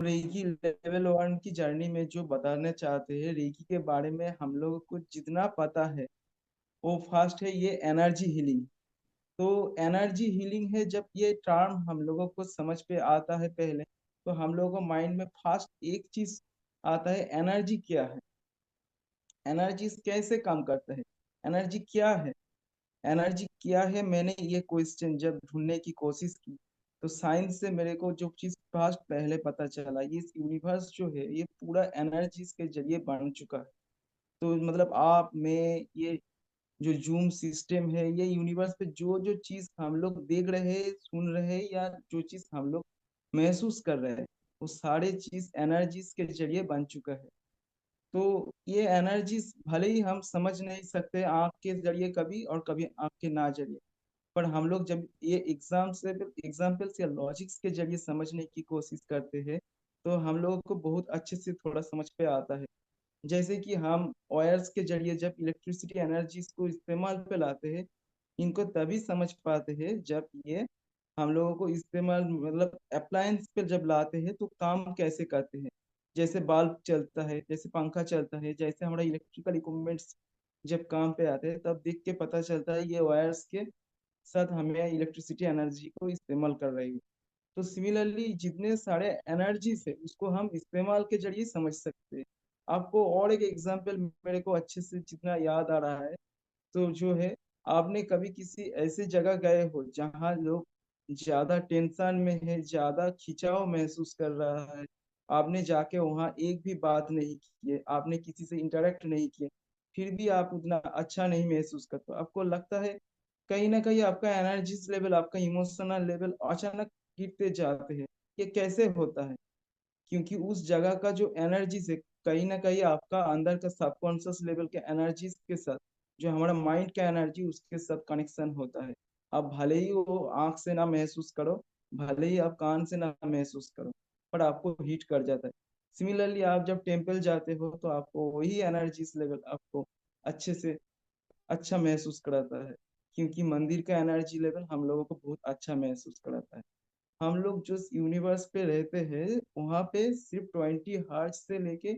Recce level one की journey में जो बताना चाहते हैं रेकी के बारे में, हम लोगों को जितना पता है वो फर्स्ट है ये एनर्जी हीलिंग। तो एनर्जी हीलिंग है, जब ये टर्म हम लोगों को समझ पे आता है पहले, तो हम लोगों को माइंड में फर्स्ट एक चीज आता है, एनर्जी क्या है, एनर्जी कैसे काम करता है, एनर्जी क्या है। एनर्जी क्या है, मैंने ये क्वेश्चन जब ढूंढने की कोशिश की, तो साइंस से मेरे को जो चीज फर्स्ट पहले पता चला, ये यूनिवर्स जो है ये पूरा एनर्जी के जरिए बन चुका है। तो मतलब आप मैं ये जो जूम सिस्टम है, ये यूनिवर्स पे जो जो चीज हम लोग देख रहे हैं, सुन रहे हैं, या जो चीज हम लोग महसूस कर रहे हैं, वो सारे चीज एनर्जीज के जरिए बन चुका है। तो ये एनर्जीज भले ही हम समझ नहीं सकते आंख के जरिए कभी, और कभी आंख के ना जरिए, पर हम लोग जब ये एग्जाम्पल्स या लॉजिक्स के जरिए समझने की कोशिश करते हैं, तो हम लोगों को बहुत अच्छे से थोड़ा समझ पे आता है। जैसे कि हम वायर्स के जरिए जब इलेक्ट्रिसिटी एनर्जी को इस्तेमाल पे लाते हैं, इनको तभी समझ पाते हैं जब ये हम लोगों को इस्तेमाल मतलब अप्लायंस पे जब लाते हैं तो काम कैसे करते हैं। जैसे बल्ब चलता है, जैसे पंखा चलता है, जैसे हमारा इलेक्ट्रिकल इक्विपमेंट्स जब काम पे आते हैं, तब देख के पता चलता है ये वायर्स के साथ हमें इलेक्ट्रिसिटी एनर्जी को इस्तेमाल कर रही है। तो सिमिलरली जितने सारे एनर्जीज है उसको हम इस्तेमाल के जरिए समझ सकते हैं। आपको और एक एग्जांपल मेरे को अच्छे से जितना याद आ रहा है, तो जो है, आपने कभी किसी ऐसी जगह गए हो जहाँ लोग ज्यादा टेंशन में है, ज्यादा खिंचाव महसूस कर रहा है, आपने जाके वहाँ एक भी बात नहीं की है, आपने किसी से इंटरेक्ट नहीं किए, फिर भी आप उतना अच्छा नहीं महसूस करते, आपको लगता है कहीं ना कहीं आपका एनर्जी लेवल, आपका इमोशनल लेवल अचानक गिरते जाते हैं। ये कैसे होता है? क्योंकि उस जगह का जो एनर्जी से कहीं ना कहीं आपका अंदर का सबकॉन्शियस लेवल के एनर्जीज के साथ, जो हमारा माइंड का एनर्जी उसके साथ कनेक्शन होता है। आप भले ही वो आंख से ना महसूस करो, भले ही आप कान से ना महसूस करो, पर आपको हीट कर जाता है। सिमिलरली आप जब टेम्पल जाते हो तो आपको वही एनर्जीज लेवल आपको अच्छे से अच्छा महसूस कराता है, क्योंकि मंदिर का एनर्जी लेवल हम लोगों को बहुत अच्छा महसूस कराता है। हम लोग जो यूनिवर्स पे रहते हैं वहाँ पे सिर्फ 20 हर्ट्ज से लेके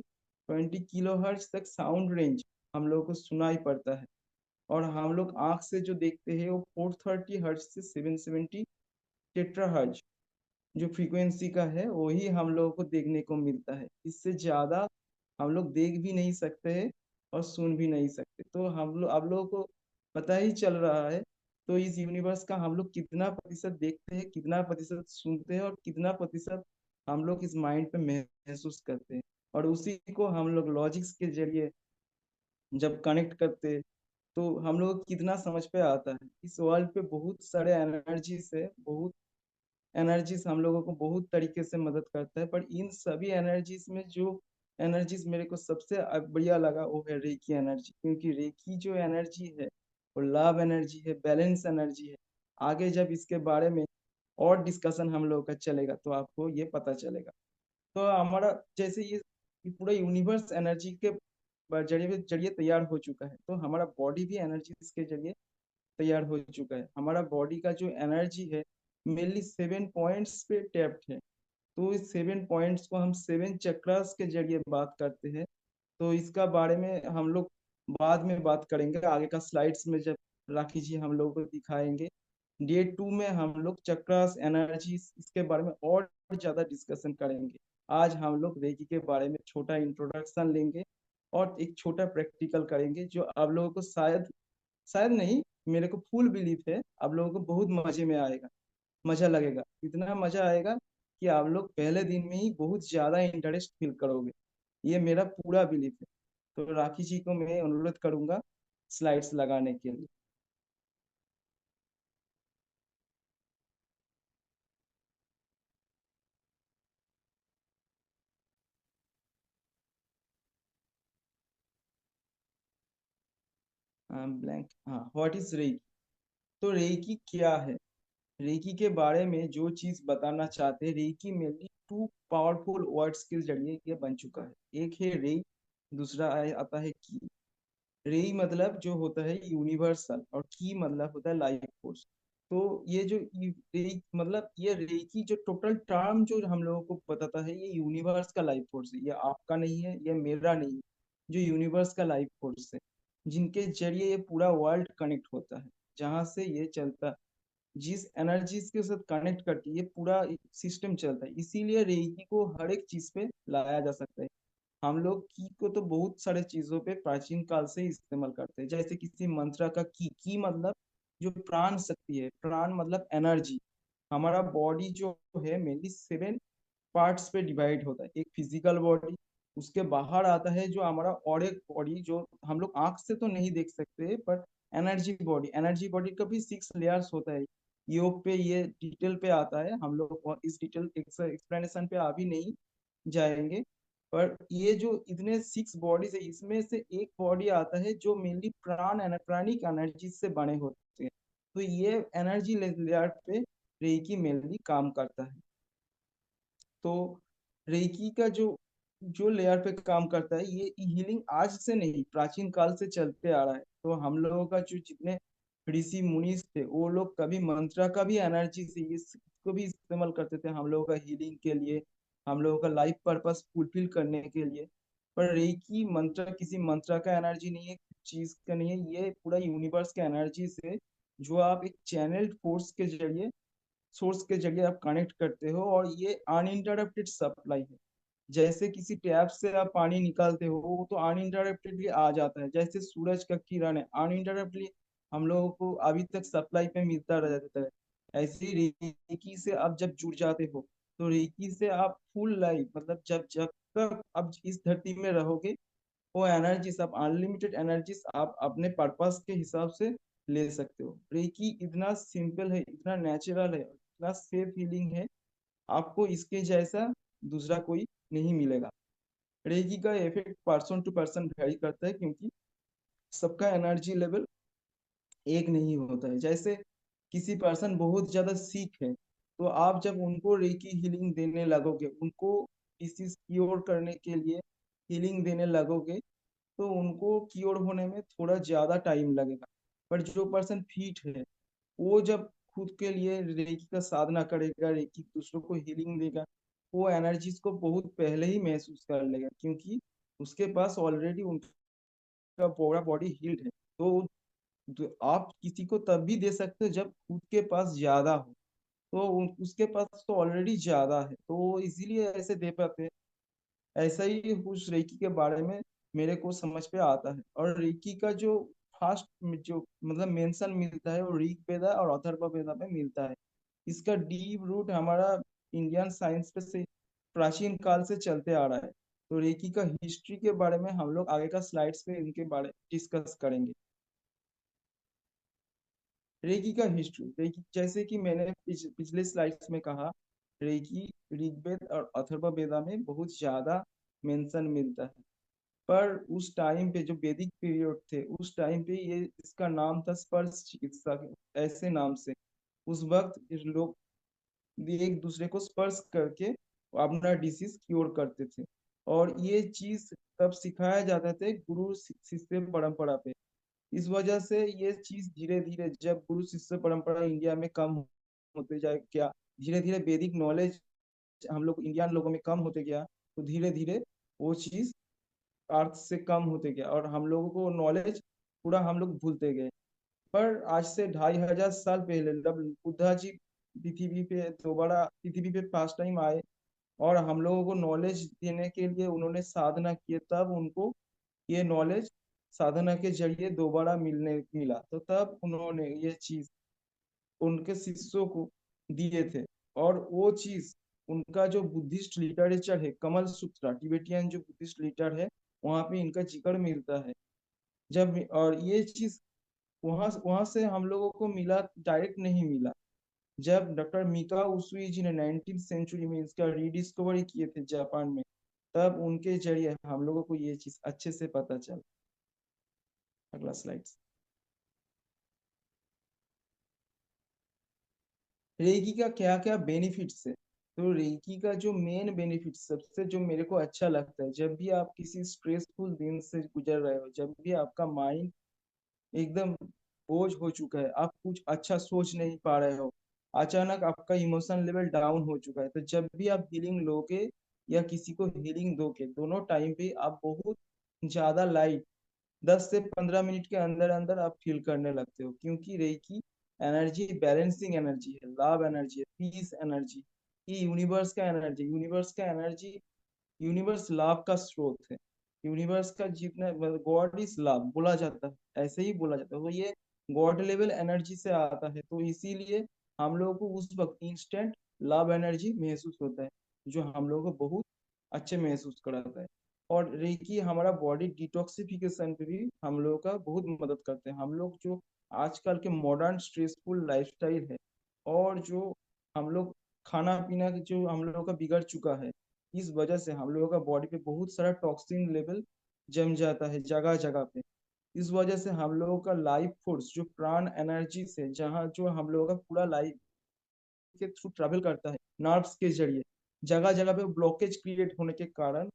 20 किलो हर्ट्ज तक साउंड रेंज हम लोगों को सुनाई पड़ता है। और हम लोग आंख से जो देखते हैं वो 430 हर्ट्ज से 770 टेट्रा हर्ट्ज जो फ्रीक्वेंसी का है, वही हम लोगों को देखने को मिलता है। इससे ज्यादा हम लोग देख भी नहीं सकते हैं और सुन भी नहीं सकते। तो हम लोग आप लोगों को पता ही चल रहा है, तो इस यूनिवर्स का हम लोग कितना प्रतिशत देखते हैं, कितना प्रतिशत सुनते हैं, और कितना प्रतिशत हम लोग इस माइंड पे महसूस करते हैं। और उसी को हम लोग लॉजिक्स के जरिए जब कनेक्ट करते हैं, तो हम लोग को कितना समझ पे आता है। इस वर्ल्ड पे बहुत सारे एनर्जीज है, बहुत एनर्जीज हम लोगों को बहुत तरीके से मदद करता है, पर इन सभी एनर्जीज में जो एनर्जीज मेरे को सबसे बढ़िया लगा वो है रेकी एनर्जी। क्योंकि रेकी जो एनर्जी है वो लव एनर्जी है, बैलेंस एनर्जी है। आगे जब इसके बारे में और डिस्कशन हम लोगों का चलेगा तो आपको ये पता चलेगा। तो हमारा जैसे ये पूरा यूनिवर्स एनर्जी के जरिए जरिए तैयार हो चुका है, तो हमारा बॉडी भी एनर्जी के जरिए तैयार हो चुका है। हमारा बॉडी का जो एनर्जी है मेनली 7 पॉइंट्स पे टैप्ड है। तो इस 7 पॉइंट्स को हम 7 चक्रास के जरिए बात करते हैं। तो इसका बारे में हम लोग बाद में बात करेंगे, आगे का स्लाइड्स में जब राखी जी हम लोगों को दिखाएंगे। डे 2 में हम लोग चक्रास एनर्जी इसके बारे में और ज्यादा डिस्कशन करेंगे। आज हम लोग रेकी के बारे में छोटा इंट्रोडक्शन लेंगे और एक छोटा प्रैक्टिकल करेंगे, जो आप लोगों को शायद शायद नहीं, मेरे को फुल बिलीफ है आप लोगों को बहुत मजे में आएगा, मजा लगेगा, इतना मजा आएगा कि आप लोग पहले दिन में ही बहुत ज्यादा इंटरेस्ट फील करोगे। ये मेरा पूरा बिलीफ है। तो राखी जी को मैं अनुरोध करूंगा स्लाइड्स लगाने के लिए। ब्लैंक, हाँ, व्हाट इज रेकी। तो रेकी क्या है? रेकी के बारे में जो चीज बताना चाहते हैं, रेकी मेनली 2 पावरफुल वर्ड्स के जरिए ये बन चुका है। एक है रे, दूसरा आता है की। रे मतलब जो होता है यूनिवर्सल, और की मतलब होता है लाइफ फोर्स। तो ये जो मतलब ये रेकी जो टोटल टर्म जो हम लोगों को बताता है, ये यूनिवर्स का लाइफ फोर्स है, ये आपका नहीं है, ये मेरा नहीं है, जो यूनिवर्स का लाइफ फोर्स है, जिनके जरिए ये पूरा वर्ल्ड कनेक्ट होता है, जहाँ से ये चलता है, जिस एनर्जीज के साथ कनेक्ट करके ये पूरा सिस्टम चलता है। इसीलिए रेकी को हर एक चीज पे लाया जा सकता है। हम लोग की को तो बहुत सारे चीजों पे प्राचीन काल से ही इस्तेमाल करते हैं, जैसे किसी मंत्र का की मतलब जो प्राण शक्ति है, प्राण मतलब एनर्जी। हमारा बॉडी जो है मेनली 7 पार्ट्स पे डिवाइड होता है। एक फिजिकल बॉडी, उसके बाहर आता है जो हमारा और एक बॉडी जो हम लोग आंख से तो नहीं देख सकते, पर एनर्जी बॉडी, एनर्जी बॉडी का भी 6 लेयर्स होता है। योग पे ये डिटेल पे आता है, हम लोग इस डिटेल एक्सप्लेनेशन पे अभी नहीं जाएंगे। पर ये जो इतने 6 बॉडीज है, इसमें से एक बॉडी आता है जो मेनली प्राणिक एनर्जी से बने होते हैं। तो ये एनर्जी लेयर पे रेकी मेनली काम करता है। तो रेकी का जो जो लेयर पे काम करता है, ये हीलिंग आज से नहीं, प्राचीन काल से चलते आ रहा है। तो हम लोगों का जो जितने ऋषि मुनि थे, वो लोग कभी मंत्रा का भी एनर्जी से इसको भी इस्तेमाल करते थे हम लोगों का हीलिंग के लिए, हम लोगों का लाइफ पर्पस फुलफिल करने के लिए। पर रेकी मंत्र किसी मंत्र का एनर्जी नहीं है, चीज का नहीं है, ये पूरा यूनिवर्स के एनर्जी से जो आप एक चैनल फोर्स के जरिए, सोर्स के जरिए आप कनेक्ट करते हो, और ये अनइंटरप्टेड सप्लाई है। जैसे किसी टैप से आप पानी निकालते हो, वो तो अनइंटरप्टेडली आ जाता है, जैसे सूरज का किरण है, अनइंटरप्टेडली हम लोगों को अभी तक सप्लाई पे मिलता रह जाता है। ऐसे ही रेकी से आप जब जुड़ जाते हो, तो रेकी से आप फुल लाइफ, मतलब जब जब तक आप इस धरती में रहोगे, वो एनर्जीज, आप अनलिमिटेड एनर्जीज आप अपने पर्पस के हिसाब से ले सकते हो। रेकी इतना सिंपल है, इतना नेचुरल है, इतना सेफ हीलिंग है, आपको इसके जैसा दूसरा कोई नहीं मिलेगा। रेकी का effect person to person vary करता है, क्योंकि सबका एनर्जी लेवल एक नहीं होता है। जैसे किसी पर्सन बहुत ज्यादा सीख है, तो आप जब उनको रेकी हीलिंग देने लगोगे, उनको डिसीज क्योर करने के लिए हीलिंग देने लगोगे, तो उनको क्योर होने में थोड़ा ज्यादा टाइम लगेगा। पर जो पर्सन फिट है, वो जब खुद के लिए रेकी का साधना करेगा, रेकी दूसरों को हीलिंग देगा, वो एनर्जीज को बहुत पहले ही महसूस कर लेगा, क्योंकि उसके पास ऑलरेडी उनका पूरा बॉडी हील्ड है। तो आप किसी को तब भी दे सकते हो जब खुद के पास ज्यादा हो, तो उसके पास तो ऑलरेडी ज्यादा है, तो वो इजीलिए ऐसे दे पाते हैं। ऐसा ही उस रेकी के बारे में मेरे को समझ पे आता है। और रेकी का जो फास्ट जो मतलब मेंशन मिलता है, वो ऋग वेदा और अथर्व वेदा में मिलता है। इसका डीप रूट हमारा इंडियन साइंस पे से प्राचीन काल से चलते आ रहा है। तो रेकी का हिस्ट्री के बारे में हम लोग आगे का स्लाइड्स पे इनके बारे डिस्कस करेंगे। रेकी का हिस्ट्री, रेकी जैसे कि मैंने पिछले स्लाइड्स में कहा, रेकी ऋग्वेद और अथर्ववेदा में बहुत ज्यादा मेंशन मिलता है। पर उस टाइम पे जो वैदिक पीरियड थे, उस टाइम पे ये इसका नाम था स्पर्श चिकित्सा, ऐसे नाम से। उस वक्त इस लोग एक दूसरे को स्पर्श करके अपना डिसीज क्योर करते थे। और ये चीज तब सिखाया जाता था गुरु शिष्य परंपरा पे। इस वजह से ये चीज धीरे धीरे, जब गुरु शिष्य परंपरा इंडिया में कम होते जाए क्या, धीरे धीरे वैदिक नॉलेज हम लोग इंडियन लोगों में कम होते गया, तो धीरे धीरे वो चीज अर्थ से कम होते गया, और हम लोगों को नॉलेज पूरा हम लोग भूलते गए। पर आज से 2500 साल पहले जब बुद्धा जी पृथ्वी पे दोबारा पृथ्वी पे फर्स्ट टाइम आए, और हम लोगों को नॉलेज देने के लिए उन्होंने साधना की, तब उनको ये नॉलेज साधना के जरिए दोबारा मिला, तो तब उन्होंने ये चीज उनके शिष्यों को दिए थे। और वो चीज उनका जो बुद्धिस्ट लिटरेचर है, कमल सूत्रा, टिबेटियन जो बुद्धिस्ट लिटर है, वहां पे इनका जिक्र मिलता है। जब और ये चीज वहां वहां से हम लोगों को मिला, डायरेक्ट नहीं मिला। जब डॉक्टर मिका उसुई जी ने 19th सेंचुरी में इसका रीडिस्कवरी किए थे जापान में, तब उनके जरिए हम लोगों को ये चीज अच्छे से पता चला। अगला स्लाइड। रेकी का क्या क्या बेनिफिट्स है। तो रेकी का जो मेन बेनिफिट, सबसे जो मेरे को अच्छा लगता है, जब भी आप किसी स्ट्रेसफुल दिन से गुजर रहे हो, जब भी आपका माइंड एकदम बोझ हो चुका है, आप कुछ अच्छा सोच नहीं पा रहे हो, अचानक आपका इमोशन लेवल डाउन हो चुका है, तो जब भी आप हीलिंग लोगे या किसी को हीलिंग दोगे, दोनों टाइम पे आप बहुत ज्यादा लाइट 10 से 15 मिनट के अंदर अंदर आप फील करने लगते हो, क्योंकि रेकी एनर्जी बैलेंसिंग एनर्जी है, लव एनर्जी है, पीस एनर्जी, ये यूनिवर्स का एनर्जी, यूनिवर्स लव का स्रोत है। यूनिवर्स का जितना गॉड इज लव बोला जाता है, ऐसे ही बोला जाता है, तो ये गॉड लेवल एनर्जी से आता है, तो इसीलिए हम लोगों को उस वक्त इंस्टेंट लव एनर्जी महसूस होता है, जो हम लोगों को बहुत अच्छे महसूस कराता है। और रेकी हमारा बॉडी डिटॉक्सिफिकेशन पे भी हम लोगों का बहुत मदद करते हैं। हम लोग जो आजकल के मॉडर्न स्ट्रेसफुल लाइफस्टाइल है, और जो हम लोग खाना पीना जो हम लोगों का बिगड़ चुका है, इस वजह से हम लोगों का बॉडी पे बहुत सारा टॉक्सिन लेवल जम जाता है जगह जगह पे। इस वजह से हम लोगों का लाइफ फोर्स जो प्राण एनर्जी से जहाँ जो हम लोगों का पूरा लाइफ के थ्रू ट्रेवल करता है नर्व्स के जरिए, जगह जगह पे ब्लॉकेज क्रिएट होने के कारण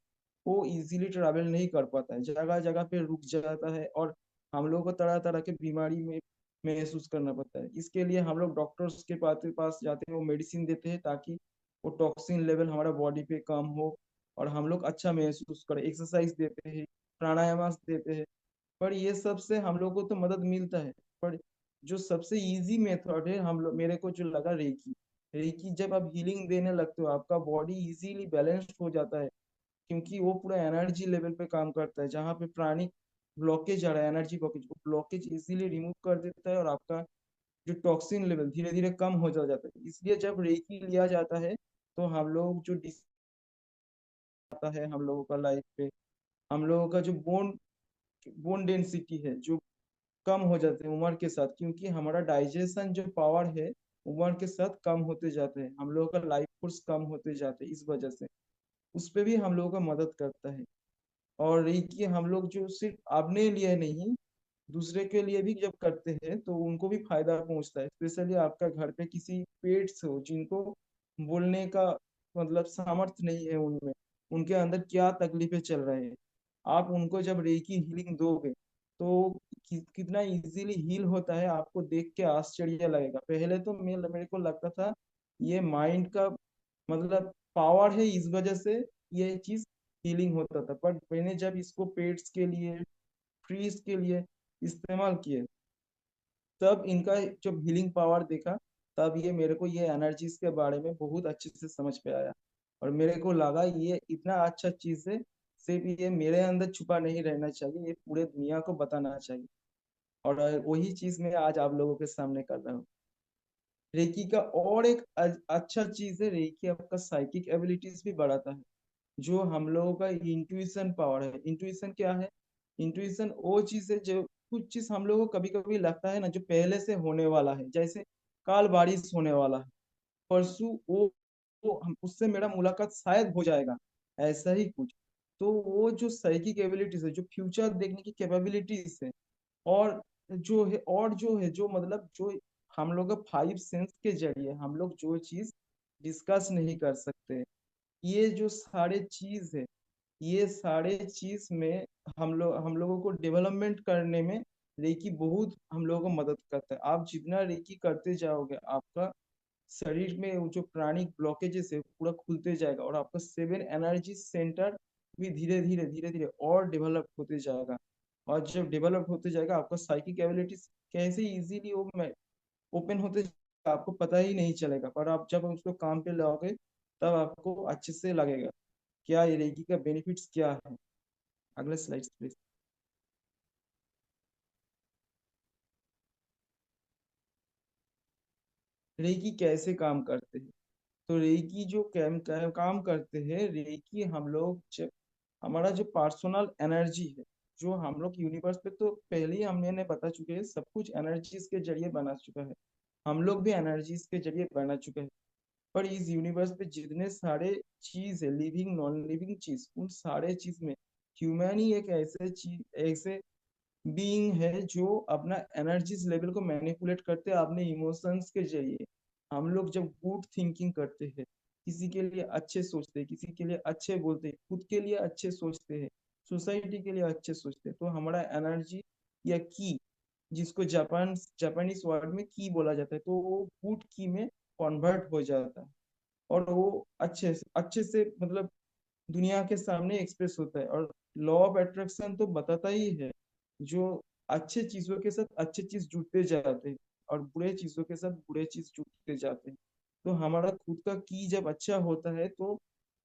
वो इजीली ट्रैवल नहीं कर पाता है, जगह जगह पे रुक जाता है, और हम लोगों को तरह तरह के बीमारी में महसूस करना पड़ता है। इसके लिए हम लोग डॉक्टर्स के पास जाते हैं, वो मेडिसिन देते हैं ताकि वो टॉक्सिन लेवल हमारा बॉडी पे कम हो और हम लोग अच्छा महसूस करें, एक्सरसाइज देते हैं, प्राणायाम देते हैं। पर ये सब से हम लोग को तो मदद मिलता है, पर जो सबसे इजी मेथड है हम लोग, मेरे को जो लगा रेकी, रेकी जब आप हीलिंग देने लगते हो आपका बॉडी इजीली बैलेंस्ड हो जाता है, क्योंकि वो पूरा एनर्जी लेवल पे काम करता है, जहाँ पे प्राणिक ब्लॉकेज आ रहा है, एनर्जी ब्लॉकेज, वो ब्लॉकेज इजीली रिमूव कर देता है, और आपका जो टॉक्सिन लेवल धीरे धीरे कम हो जाता है। इसलिए जब रेकी लिया जाता है तो हम लोग जो आता है हम लोगों का लाइफ पे, हम लोगों का जो बोन बोन डेंसिटी है जो कम हो जाते हैं उम्र के साथ, क्योंकि हमारा डाइजेशन जो पावर है उम्र के साथ कम होते जाते हैं, हम लोगों का लाइफ फोर्स कम होते जाते हैं, इस वजह से उस पे भी हम लोगों का मदद करता है। और रेकी हम लोग जो सिर्फ अपने लिए नहीं, दूसरे के लिए भी जब करते हैं तो उनको भी फायदा पहुंचता है, स्पेशली आपका घर पे किसी पेट्स हो जिनको बोलने का मतलब सामर्थ्य नहीं है उनमें, उनके अंदर क्या तकलीफें चल रहे हैं, आप उनको जब रेकी हीलिंग दोगे तो कितना इजीली हील होता है, आपको देख के आश्चर्य लगेगा। पहले तो मेरे को लगता था ये माइंड का मतलब पावर है, इस वजह से ये चीज हीलिंग होता था, पर मैंने जब इसको पेट्स के लिए, ट्रीज के लिए इस्तेमाल किए, तब इनका जब हीलिंग पावर देखा, तब ये मेरे को ये एनर्जीज के बारे में बहुत अच्छे से समझ पे आया, और मेरे को लगा ये इतना अच्छा चीज है, सिर्फ ये मेरे अंदर छुपा नहीं रहना चाहिए, ये पूरे दुनिया को बताना चाहिए। और वही चीज मैं आज आप लोगों के सामने कर रहा हूँ। रेकी का और एक अच्छा चीज है, रेकी आपका साइकिक एबिलिटीज भी बढ़ाता है, जो हम लोगों का इंट्यूशन पावर है। इंट्यूशन क्या है? इंट्यूशन वो चीज है जो कुछ चीज हम लोगों को कभी कभी लगता है ना जो पहले से होने वाला है, जैसे काल बारिश होने वाला है, परसों वो हम उससे मेरा मुलाकात शायद हो जाएगा, ऐसा ही कुछ। तो वो जो साइकिक एबिलिटीज है, जो फ्यूचर देखने की कैपेबिलिटीज है, और जो है जो मतलब जो हम लोग फाइव सेंस के जरिए हम लोग जो चीज डिस्कस नहीं कर सकते, ये जो सारे चीज है, ये सारे चीज में हम लोगों को डेवलपमेंट करने में रेकी बहुत हम लोगों को मदद करता है। आप जितना रेकी करते जाओगे आपका शरीर में वो जो प्राणिक ब्लॉकेजेस है पूरा खुलते जाएगा, और आपका 7 एनर्जी सेंटर भी धीरे धीरे और डेवलप होते जाएगा। और जब डेवलप होते जाएगा आपका साइकिक एबिलिटीज कैसे इजीली वो ओपन होते जाएगा, आपको पता ही नहीं चलेगा, पर आप जब उसको काम पे लाओगे तब आपको अच्छे से लगेगा क्या ये रेकी का बेनिफिट्स क्या है। अगले स्लाइड प्लीज। रेकी कैसे काम करते हैं? तो रेकी जो काम करते हैं, रेकी हम लोग जब हमारा जो पर्सनल एनर्जी है, जो हम लोग यूनिवर्स पे तो पहले ही हमने बता चुके हैं, सब कुछ एनर्जीज के जरिए बना चुका है, हम लोग भी एनर्जीज के जरिए बना चुके हैं। पर इस यूनिवर्स पे जितने सारे चीज है, लिविंग नॉन लिविंग चीज, उन सारे चीज में ह्यूमन ही एक ऐसे चीज, ऐसे बीइंग है जो अपना एनर्जीज लेवल को मैनिपुलेट करते हैं अपने इमोशंस के जरिए। हम लोग जब गुड थिंकिंग करते हैं, किसी के लिए अच्छे सोचते हैं, किसी के लिए अच्छे बोलते हैं, खुद के लिए अच्छे सोचते हैं, सोसाइटी के लिए अच्छे सोचते हैं, तो हमारा एनर्जी या की जिसको जापानीज वर्ड में की बोला जाता है, तो वो गुड की में कन्वर्ट हो जाता है। और वो अच्छे से मतलब दुनिया के सामने एक्सप्रेस होता है। और लॉ ऑफ अट्रैक्शन तो बताता ही है, जो अच्छे चीजों के साथ अच्छे चीज जुड़ते जाते हैं और बुरे चीजों के साथ बुरे चीज जुड़ते जाते हैं। तो हमारा खुद का की जब अच्छा होता है तो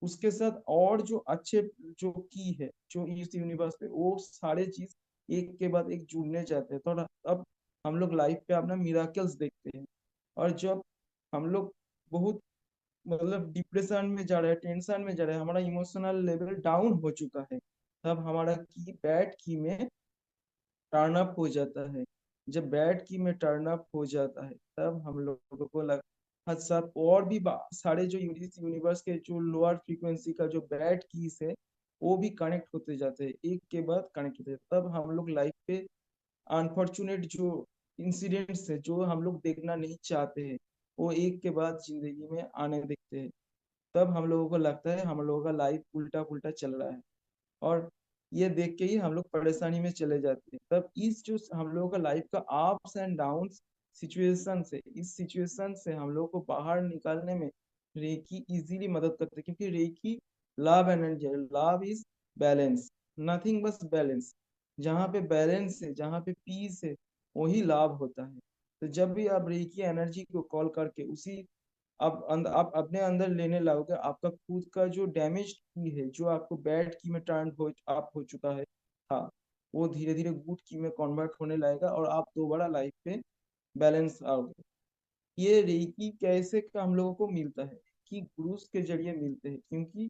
उसके साथ और जो अच्छे जो की है जो इस यूनिवर्स पे, वो सारे चीज एक के बाद एक जुड़ने जाते हैं। तो अब हम लोग लाइफ पे अपना मिराकल्स देखते हैं। और जब हम लोग बहुत मतलब डिप्रेशन में जा रहा है, टेंशन में जा रहा है, हमारा इमोशनल लेवल डाउन हो चुका है, तब हमारा की बैड की में टर्न अप हो जाता है। जब बैड की में टर्न अप हो जाता है तब हम लोगों को लग हाँ सब और भी सारे जो यूनिवर्स के जो लोअर फ्रीक्वेंसी का जो बैड कीज है वो भी कनेक्ट होते जाते हैं, एक के बाद कनेक्ट होते हैं। तब हम लोग लाइफ पे अनफॉर्चुनेट जो इंसिडेंट्स है जो हम लोग देखना नहीं चाहते हैं, वो एक के बाद जिंदगी में आने दिखते हैं। तब हम लोगों को लगता है हम लोगों का लाइफ उल्टा पुल्टा चल रहा है। और ये देख के ही हम लोग परेशानी में चले जाते हैं। तब इस जो हम लोगों का लाइफ का अप्स एंड डाउन्स सिचुएशन से, इस सिचुएशन से हम लोग को बाहर निकालने में रेकी इजीली मदद करते हैं। क्योंकि रेकी लव एनर्जी है, लव इज बैलेंस, नथिंग बस बैलेंस। जहाँ पे बैलेंस है, जहाँ पे पीस है, वही लाभ होता है। तो जब भी आप रेकी एनर्जी को कॉल करके उसी आप अपने अंदर लेने लगोगे, आपका खुद का जो डैमेज की है, जो आपको बैड की में टर्न हो आप हो चुका है, हाँ, वो धीरे धीरे गुड की में कन्वर्ट होने लगेगा और आप दोबारा लाइफ पे बैलेंस आओगे। ये रेकी कैसे का हम लोगों को मिलता है कि गुरुज के जरिए मिलते हैं। क्योंकि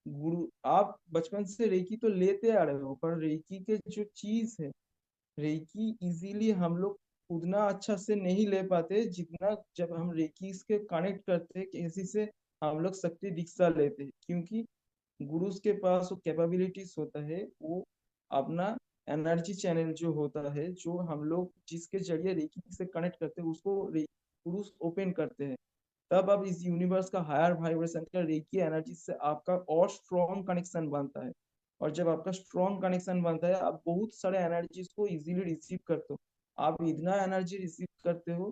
गुरु आप बचपन से रेकी तो लेते आ रहे हो, पर रेकी के जो चीज है, रेकी इजीली हम लोग उतना अच्छा से नहीं ले पाते जितना जब हम रेकी से कनेक्ट करते हैं किसी से, हम लोग शक्ति दीक्षा लेते हैं। क्योंकि गुरुज के पास वो कैपेबिलिटीज होता है, वो अपना एनर्जी चैनल जो होता है, जो हम लोग जिसके जरिए रेकी से कनेक्ट करते हैं उसको गुरुज ओपन करते हैं। तब अब इस यूनिवर्स का हायर वाइब्रेशन का रेकी एनर्जी से आपका और स्ट्रॉन्ग कनेक्शन बनता है। और जब आपका स्ट्रॉन्ग कनेक्शन बनता है, आप बहुत सारे एनर्जीज को इजीली रिसीव करते हो। आप इतना एनर्जी रिसीव करते हो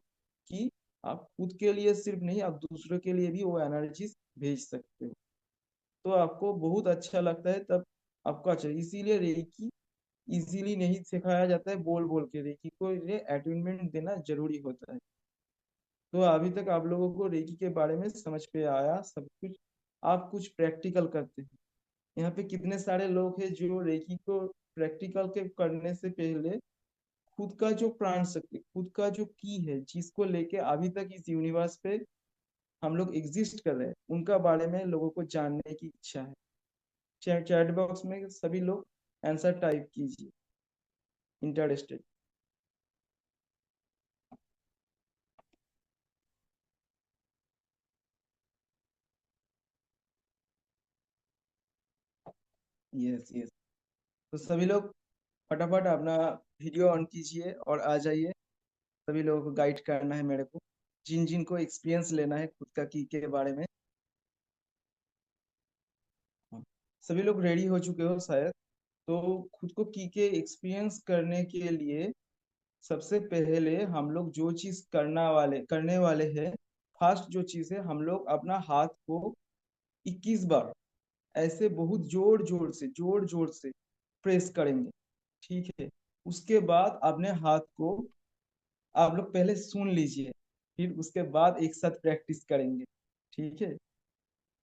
कि आप खुद के लिए सिर्फ नहीं, आप दूसरों के लिए भी वो एनर्जीज भेज सकते हो। तो आपको बहुत अच्छा लगता है तब आपको अच्छा। इसीलिए रेकी इजीली नहीं सिखाया जाता है बोल बोल के, रेकी को ये अटेनमेंट देना जरूरी होता है। तो अभी तक आप लोगों को रेकी के बारे में समझ पे आया सब कुछ। आप कुछ प्रैक्टिकल करते हैं। यहाँ पे कितने सारे लोग हैं जो रेकी को प्रैक्टिकल के करने से पहले खुद का जो प्राण शक्ति, खुद का जो की है, जिसको लेके अभी तक इस यूनिवर्स पे हम लोग एग्जिस्ट कर रहे हैं, उनका बारे में लोगों को जानने की इच्छा है। चैट बॉक्स में सभी लोग आंसर टाइप कीजिए, इंटरेस्टेड। Yes yes. तो सभी लोग फटाफट अपना वीडियो ऑन कीजिए और आ जाइए। सभी लोगों को गाइड करना है मेरे को, जिन जिन को एक्सपीरियंस लेना है खुद का की के बारे में। हाँ, सभी लोग रेडी हो चुके हो शायद। तो खुद को की के एक्सपीरियंस करने के लिए सबसे पहले हम लोग जो चीज करने वाले हैं, फर्स्ट जो चीज है, हम लोग अपना हाथ को 21 बार ऐसे बहुत जोर जोर से प्रेस करेंगे। ठीक है। उसके बाद अपने हाथ को आप लोग पहले सुन लीजिए, फिर उसके बाद एक साथ प्रैक्टिस करेंगे। ठीक है।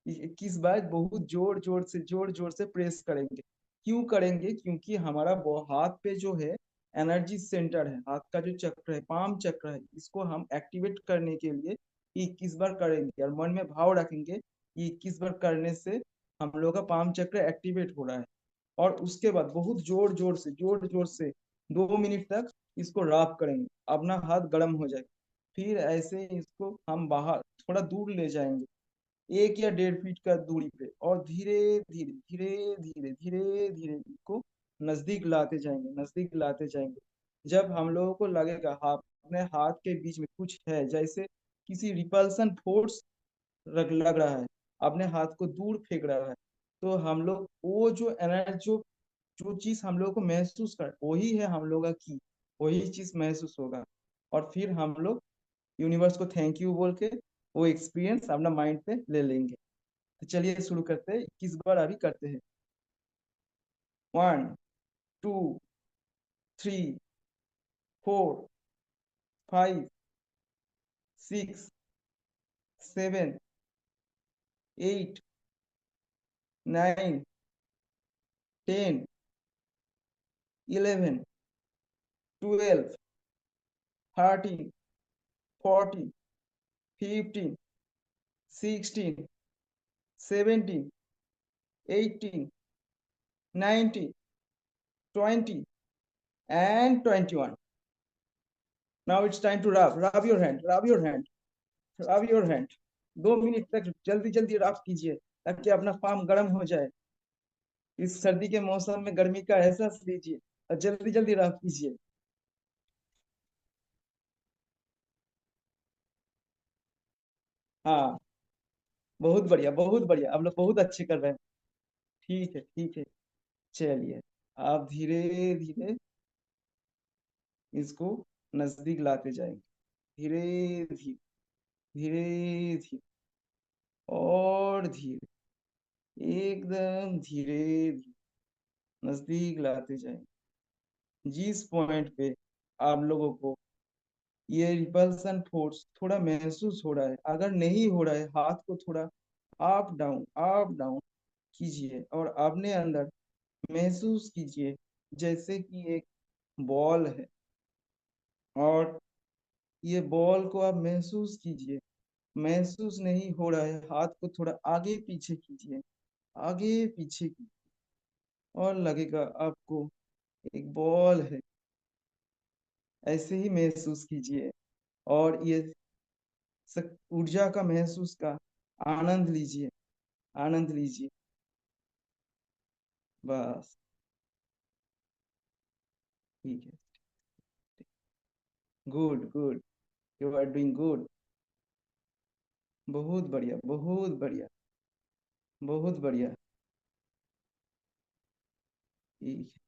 21 बार बहुत जोर जोर से प्रेस करेंगे। क्यों करेंगे? क्योंकि हमारा हाथ पे जो है एनर्जी सेंटर है, हाथ का जो चक्र है, पाम चक्र है, इसको हम एक्टिवेट करने के लिए 21 बार करेंगे। और मन में भाव रखेंगे कि 21 बार करने से हम लोग का पाम चक्र एक्टिवेट हो रहा है। और उसके बाद बहुत जोर जोर से 2 मिनट तक इसको रब करेंगे, अपना हाथ गर्म हो जाएगा। फिर ऐसे इसको हम बाहर थोड़ा दूर ले जाएंगे, 1 या 1.5 फीट का दूरी पे, और धीरे धीरे इसको नजदीक लाते जाएंगे, नजदीक लाते जाएंगे। जब हम लोगों को लगेगा हाथ अपने हाथ के बीच में कुछ है, जैसे किसी रिपल्सन फोर्स लग रहा है, अपने हाथ को दूर फेंक रहा है, तो हम लोग वो जो एनर्जी जो जो चीज हम लोगों को महसूस कर, वही है हम लोग का की। वही चीज महसूस होगा। और फिर हम लोग यूनिवर्स को थैंक यू बोल के वो एक्सपीरियंस अपना माइंड पे ले लेंगे। तो चलिए शुरू करते हैं, 21 बार अभी करते हैं। 4 5 6 7 8 9 10 11 12 13 14 15 16 17 18 19 20 Now it's time to rub. Rub your hand. Rub your hand. Rub your hand. 2 minute तक जल्दी जल्दी रब कीजिए ताकि अपना पाम गर्म हो जाए। इस सर्दी के मौसम में गर्मी का एहसास लीजिए और जल्दी जल्दी रब कीजिए। हाँ, बहुत बढ़िया, बहुत बढ़िया, आप लोग बहुत अच्छे कर रहे हैं। ठीक है, ठीक है। चलिए, आप धीरे धीरे इसको नजदीक लाते जाएंगे। धीरे धीरे, धीरे धीरे, और धीरे, एकदम धीरे धीरे नजदीक लाते जाएंगे। जिस पॉइंट पे आप लोगों को ये रिपल्सन फोर्स थोड़ा महसूस हो रहा है, अगर नहीं हो रहा है, हाथ को थोड़ा अप डाउन कीजिए और अपने अंदर महसूस कीजिए जैसे कि एक बॉल है। और ये बॉल को आप महसूस कीजिए। महसूस नहीं हो रहा है, हाथ को थोड़ा आगे पीछे कीजिए, आगे पीछे कीजिए, और लगेगा आपको एक बॉल है। ऐसे ही महसूस कीजिए और ये ऊर्जा का महसूस का आनंद लीजिए, आनंद लीजिए। बस, ठीक है। Good good, you are doing good. बहुत बढ़िया, बहुत बढ़िया, बहुत बढ़िया। ठीक है।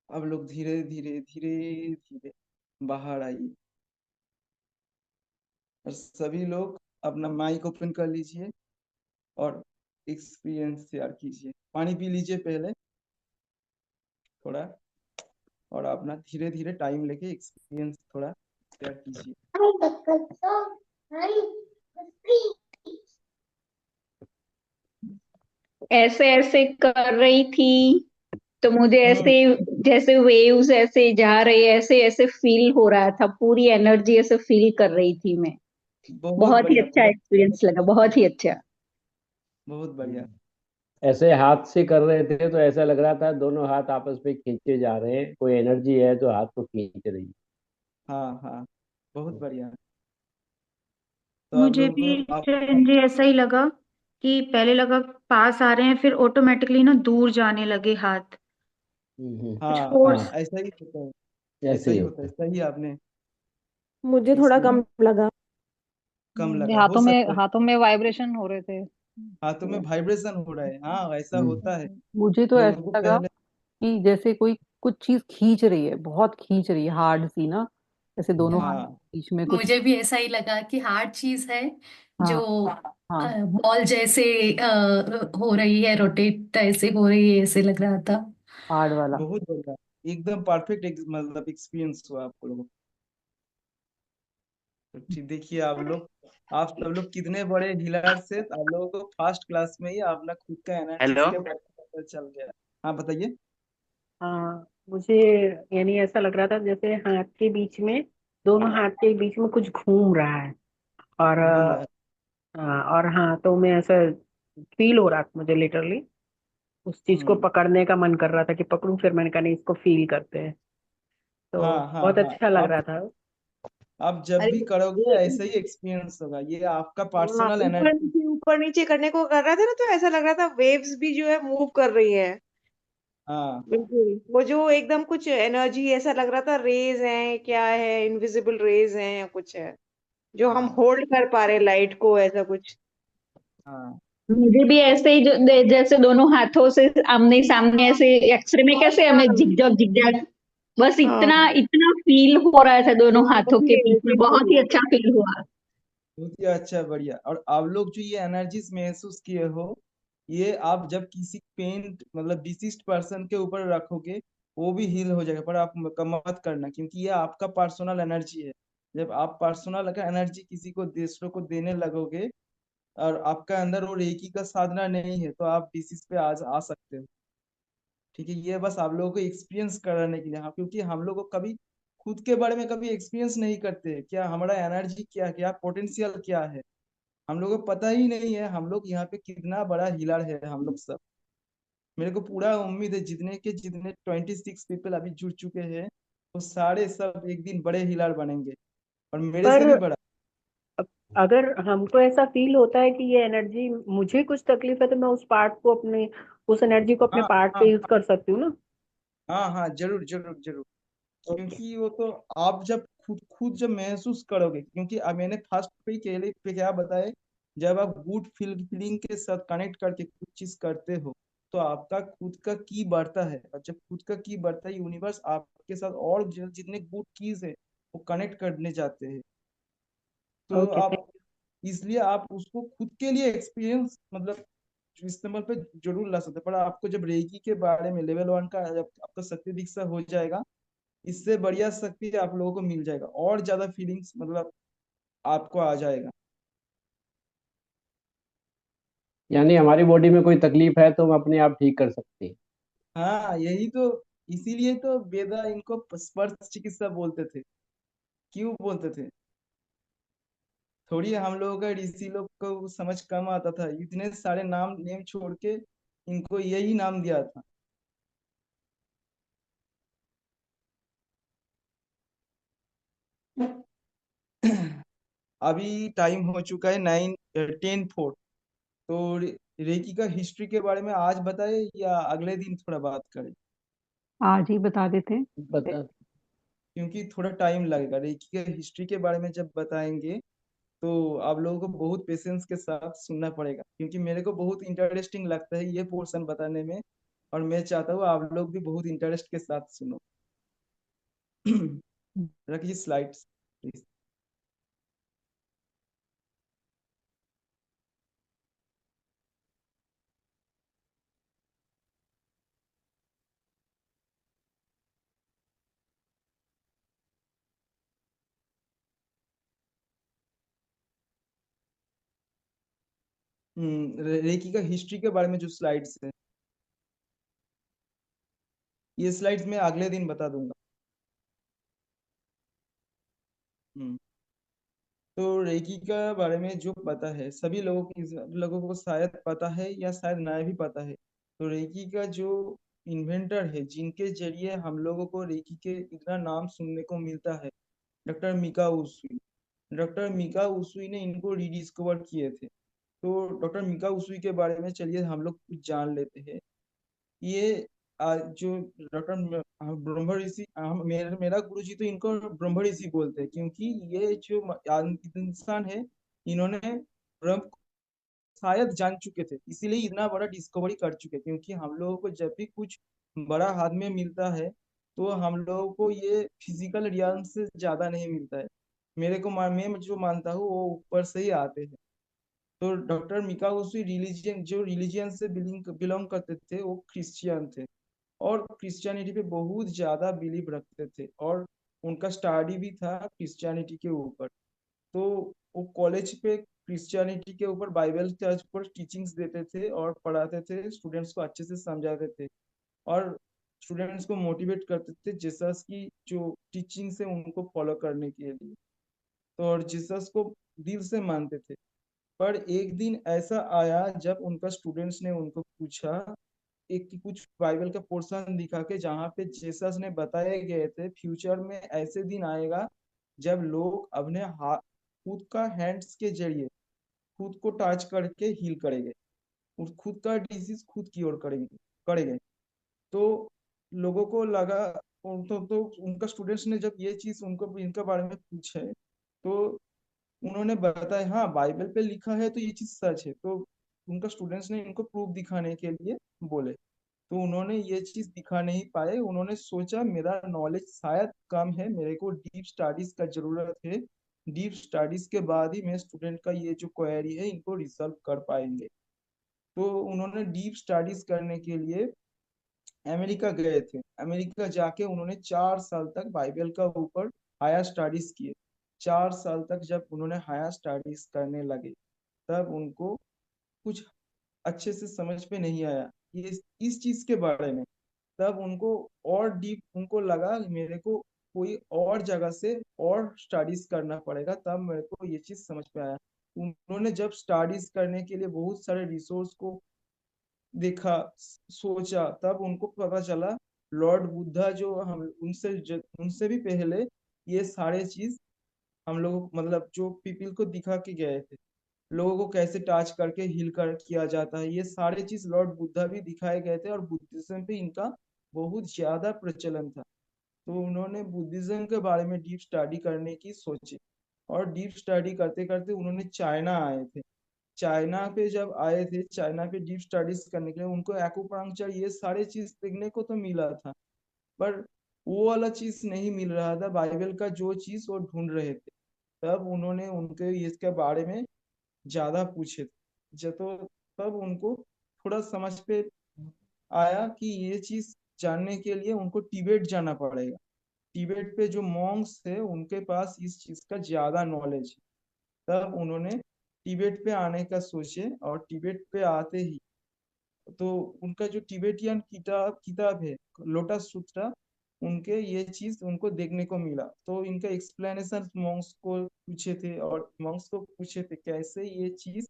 अब लोग धीरे धीरे धीरे धीरे बाहर आइए और सभी लोग अपना माइक ओपन कर लीजिए और एक्सपीरियंस शेयर कीजिए। पानी पी लीजिए पहले थोड़ा, और अपना धीरे धीरे टाइम लेके एक्सपीरियंस थोड़ा शेयर कीजिए। ऐसे ऐसे कर रही थी तो मुझे हम्म। ऐसे जैसे वेव्स ऐसे जा रही है, ऐसे ऐसे फील हो रहा था, पूरी एनर्जी ऐसे फील कर रही थी मैं। बहुत बहुत ही बढ़िया, अच्छा बहुत एक्सपीरियंस लगा, बहुत ही अच्छा। बहुत बढ़िया। ऐसे हाथ से कर रहे थे तो ऐसा लग रहा था दोनों हाथ आपस में खींचे जा रहे हैं, कोई एनर्जी है जो हाथ को खींच रही है। हाँ हाँ, बहुत बढ़िया। तो आप मुझे लोग, भी आप, जी ऐसा ही लगा कि पहले लगा पास आ रहे हैं, फिर ऑटोमेटिकली ना दूर जाने लगे हाथ। कुछ हाँ हाँ, फोर्स। ऐसा ही होता है। ऐसे ऐसा ही ही होता है, होता सही आपने मुझे थोड़ा एक्सपीरियंस। कम लगा। कम ये लगा, हो हाथों में सकता है। हाथों में वाइब्रेशन हो रहे थे। हाथों में वाइब्रेशन हो रहा है, हाँ ऐसा है। होता है। मुझे तो लोगों को ऐसा लगा पहले, कि जैसे कोई कुछ चीज खींच रही है, बहुत खींच रही है, हार्ड सी ना, जैसे दोनों हाथ हाँ के बीच में कुछ। मुझे भी ऐसा ही लगा कि हार्ड चीज है हाँ जो हाँ, बॉल जैसे हो रही है, रोटेट ऐसे हो रही है, ऐसे लग रहा था। हार्ड वाला। बहुत बढ़िया, एकदम परफेक्ट मतलब एक्सपीरियंस हुआ आप लोगों को। तो ठीक, देखिए आप लोग, आप सब लोग कितने बड़े हीलर से, आप लोगों को फर्स्ट क्लास में ही अपना खुद का एनर्जी हेलो। के बारे में पता चल गया। हाँ बताइए। हाँ, मुझे यानी ऐसा लग रहा था जैसे हाथ के बीच में, दोनों हाथ के बीच में कुछ घूम रहा है। और घूम रहा है। और हाँ, तो मैं ऐसा फील हो रहा था मुझे लिटरली, उस चीज को हम्म। पकड़ने का मन कर रहा था कि पकड़ूं, फिर मैंने कहा नहीं, इसको फील करते हैं। तो हाँ हाँ बहुत हाँ, अच्छा लग आप रहा था। आप जब अरे भी करोगे ये ऐसा ही एक्सपीरियंस होगा, ये आपका हाँ, पर्सनल एनर्जी। ऊपर नीचे करने को कर रहा था ना, तो ऐसा लग रहा था वेव्स भी जो है मूव कर रही है। हाँ बिल्कुल, वो जो एकदम कुछ एनर्जी ऐसा लग रहा था, रेज है क्या है, इनविजिबल रेज हैं या कुछ है जो हम हाँ होल्ड कर पा रहे लाइट को, ऐसा कुछ। हाँ, मुझे भी ऐसे ही जैसे दोनों हाथों से आमने सामने ऐसे एक्सरे में कैसे हमें झिकझक झिकझक, बस हाँ इतना इतना फील हो रहा था दोनों हाथों के मुझे बीच में, ऐसे बहुत ही ही अच्छा फील हुआ। बहुत ही अच्छा, बढ़िया। और आप लोग जो ये एनर्जीज महसूस किए हो, ये आप जब किसी पेन मतलब डिसीज्ड पर्सन के ऊपर रखोगे, वो भी हील हो जाएगा। पर आप मत करना, क्योंकि ये आपका पर्सनल एनर्जी है। जब आप पर्सनल एनर्जी किसी को दूसरों को देने लगोगे, और आपका अंदर वो रेकी का साधना नहीं है, तो आप डिसीज पे आ सकते हो। ठीक है, ये बस आप लोगों को एक्सपीरियंस कराने के लिए। हाँ, क्योंकि हम लोग को कभी खुद के बारे में कभी एक्सपीरियंस नहीं करते, क्या हमारा एनर्जी क्या है, क्या पोटेंशियल क्या है, हम लोगों को पता ही नहीं है। हम लोग यहाँ पे कितना बड़ा हिलर है हम लोग सब। मेरे को पूरा उम्मीद है जितने के जितने 26 पीपल अभी जुड़ चुके हैं, वो सारे सब एक दिन बड़े हिलर बनेंगे, और मेरे से पर भी बड़ा। अगर हमको ऐसा फील होता है कि ये एनर्जी मुझे कुछ तकलीफ है, तो मैं उस पार्ट को अपने उस एनर्जी को अपने हाँ पार्ट हाँ पे यूज कर सकती हूँ ना। हाँ हाँ, जरूर जरूर जरूर। ओके। क्योंकि वो तो आप जब खुद खुद जब महसूस करोगे, क्योंकि अब मैंने फर्स्ट पे केले पे क्या बताया, जब आप गुड फीलिंग के साथ कनेक्ट करके कुछ चीज करते हो, तो आपका खुद का की बढ़ता है। और जब खुद का की बढ़ता है, यूनिवर्स आपके साथ और जितने गुड कीज है वो कनेक्ट करने जाते हैं। तो ओके आप, थैंक इसलिए आप उसको खुद के लिए एक्सपीरियंस मतलब इस्तेमाल पे जरूर ला सकते हैं। पर आपको जब रेकी के बारे में लेवल 1 का जब आपका शक्ति दीक्षा हो जाएगा, इससे बढ़िया शक्ति आप लोगों को मिल जाएगा, और ज्यादा फीलिंग्स मतलब आपको आ जाएगा। यानी हमारी बॉडी में कोई तकलीफ है तो हम अपने आप ठीक कर सकते हैं। हाँ, यही तो, इसीलिए तो वेदा इनको स्पर्श चिकित्सा बोलते थे। क्यों बोलते थे? थोड़ी हम लोगों का ऋषि लोग को समझ कम आता था, इतने सारे नेम छोड़ के इनको यही नाम दिया था। अभी टाइम हो चुका है 9:10 तो रेकी का हिस्ट्री के बारे में आज बताए या अगले दिन थोड़ा बात करें? आज ही बता देते। बता। क्योंकि थोड़ा टाइम लगेगा, रेकी के हिस्ट्री के बारे में जब बताएंगे, तो आप लोगों को बहुत पेशेंस के साथ सुनना पड़ेगा, क्योंकि मेरे को बहुत इंटरेस्टिंग लगता है ये पोर्शन बताने में। और मैं चाहता हूँ आप लोग भी बहुत इंटरेस्ट के साथ सुनो। रखिए स्लाइड्स प्लीज। रेकी का हिस्ट्री के बारे में जो स्लाइड्स है, ये स्लाइड्स मैं अगले दिन बता दूंगा। हम्म, तो रेकी का बारे में जो पता है, सभी लोगों को शायद पता है या शायद ना भी पता है। तो रेकी का जो इन्वेंटर है, जिनके जरिए हम लोगों को रेकी के इतना नाम सुनने को मिलता है, डॉक्टर मिका उसुई। डॉक्टर मिका उसुई ने इनको रीडिस्कवर किए थे। तो डॉक्टर मिका उसुई के बारे में चलिए हम लोग कुछ जान लेते हैं। ये जो डॉक्टर ब्रह्म ऋषि, मेरा गुरु जी तो इनको ब्रह्म ऋषि बोलते हैं, क्योंकि ये जो इंसान है, इन्होंने ब्रह्म को शायद जान चुके थे, इसीलिए इतना बड़ा डिस्कवरी कर चुके। क्योंकि हम लोगों को जब भी कुछ बड़ा हाथ में मिलता है, तो हम लोगों को ये फिजिकल रियल्म से ज्यादा नहीं मिलता है। मैं जो मानता हूँ वो ऊपर से ही आते हैं। तो डॉक्टर मिकाओसी रिलीजियन से बिलोंग करते थे, वो क्रिश्चियन थे, और क्रिश्चियनिटी पे बहुत ज्यादा बिलीव रखते थे, और उनका स्टडी भी था क्रिश्चियनिटी के ऊपर। तो वो कॉलेज पे क्रिश्चियनिटी के ऊपर, बाइबल के ऊपर टीचिंग्स देते थे और पढ़ाते थे, स्टूडेंट्स को अच्छे से समझाते थे, और स्टूडेंट्स को मोटिवेट करते थे जीसस की जो टीचिंग्स है उनको फॉलो करने के लिए। तो और जीसस को दिल से मानते थे। पर एक दिन ऐसा आया जब उनका स्टूडेंट्स ने उनको पूछा, एक कुछ बाइबल का पोर्शन दिखा के, जहाँ पे जीसस ने बताए गए थे फ्यूचर में ऐसे दिन आएगा जब लोग अपने हाथ, खुद का हैंड्स के जरिए खुद को टच करके हील करेंगे, उस खुद का डिजीज खुद क्योर करेंगे। तो लोगों को लगा, तो उनका स्टूडेंट्स ने जब ये चीज उनको इनके बारे में पूछे, तो उन्होंने बताया हाँ बाइबल पे लिखा है तो ये चीज सच है। तो उनका स्टूडेंट्स ने इनको प्रूफ दिखाने के लिए बोले, तो उन्होंने ये चीज दिखा नहीं पाए। उन्होंने सोचा मेरा नॉलेज शायद कम है, मेरे को डीप स्टडीज का जरूरत है, डीप स्टडीज के बाद ही मैं स्टूडेंट का ये जो क्वेरी है इनको रिजॉल्व कर पाएंगे। तो उन्होंने डीप स्टडीज करने के लिए अमेरिका गए थे। अमेरिका जाके उन्होंने 4 साल तक बाइबल का ऊपर हायर स्टडीज किए। 4 साल तक जब उन्होंने हायर स्टडीज करने लगे, तब उनको कुछ अच्छे से समझ में नहीं आया ये इस चीज के बारे में। तब उनको और डीप उनको लगा कि मेरे को कोई और जगह से और स्टडीज करना पड़ेगा, तब मेरे को ये चीज समझ में आया। उन्होंने जब स्टडीज करने के लिए बहुत सारे रिसोर्स को देखा, सोचा, तब उनको पता चला लॉर्ड बुद्धा जो हम उनसे भी पहले ये सारे चीज हम लोग मतलब जो पीपल को दिखा के गए थे, लोगों को कैसे टच करके हिल कर किया जाता है, ये सारे चीज लॉर्ड बुद्धा भी दिखाए गए थे। और बुद्धिज्म पे इनका बहुत ज्यादा प्रचलन था। तो उन्होंने बुद्धिज्म के बारे में डीप स्टडी करने की सोची, और डीप स्टडी करते करते उन्होंने चाइना आए थे। चाइना पे जब आए थे, चाइना पे डीप स्टडीज करने के लिए उनको एक्यूपंक्चर ये सारे चीज देखने को तो मिला था, पर वो वाला चीज नहीं मिल रहा था, बाइबल का जो चीज वो ढूंढ रहे थे। तब उन्होंने उनके इसके बारे में ज्यादा पूछे थे तो तब उनको थोड़ा समझ पे आया कि ये चीज जानने के लिए उनको तिब्बत जाना पड़ेगा। तिब्बत पे जो मॉन्क्स थे उनके पास इस चीज का ज्यादा नॉलेज है। तब उन्होंने तिब्बत पे आने का सोचे, और तिब्बत पे आते ही तो उनका जो तिबेटियन किताब किताब है लोटस सूत्रा, उनके ये चीज उनको देखने को मिला। तो इनका एक्सप्लेनेशन मॉन्क्स को पूछे थे, और मॉन्क्स को पूछे थे कैसे ये चीज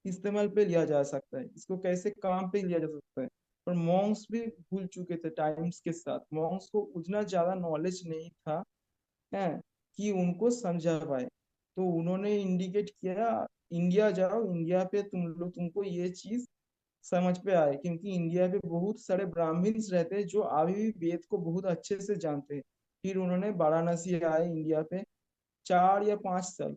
इस्तेमाल पे लिया जा सकता है, इसको कैसे काम पे लिया जा सकता है। पर मॉन्क्स भी भूल चुके थे टाइम्स के साथ, मॉन्क्स को उतना ज्यादा नॉलेज नहीं था है कि उनको समझा पाए। तो उन्होंने इंडिकेट किया इंडिया जाओ, इंडिया पे तुमको ये चीज समझ पे आए, क्योंकि इंडिया पे बहुत सारे ब्राह्मण्स रहते हैं जो अभी भी वेद को बहुत अच्छे से जानते हैं। फिर उन्होंने वाराणसी आए इंडिया पे, 4 या 5 साल,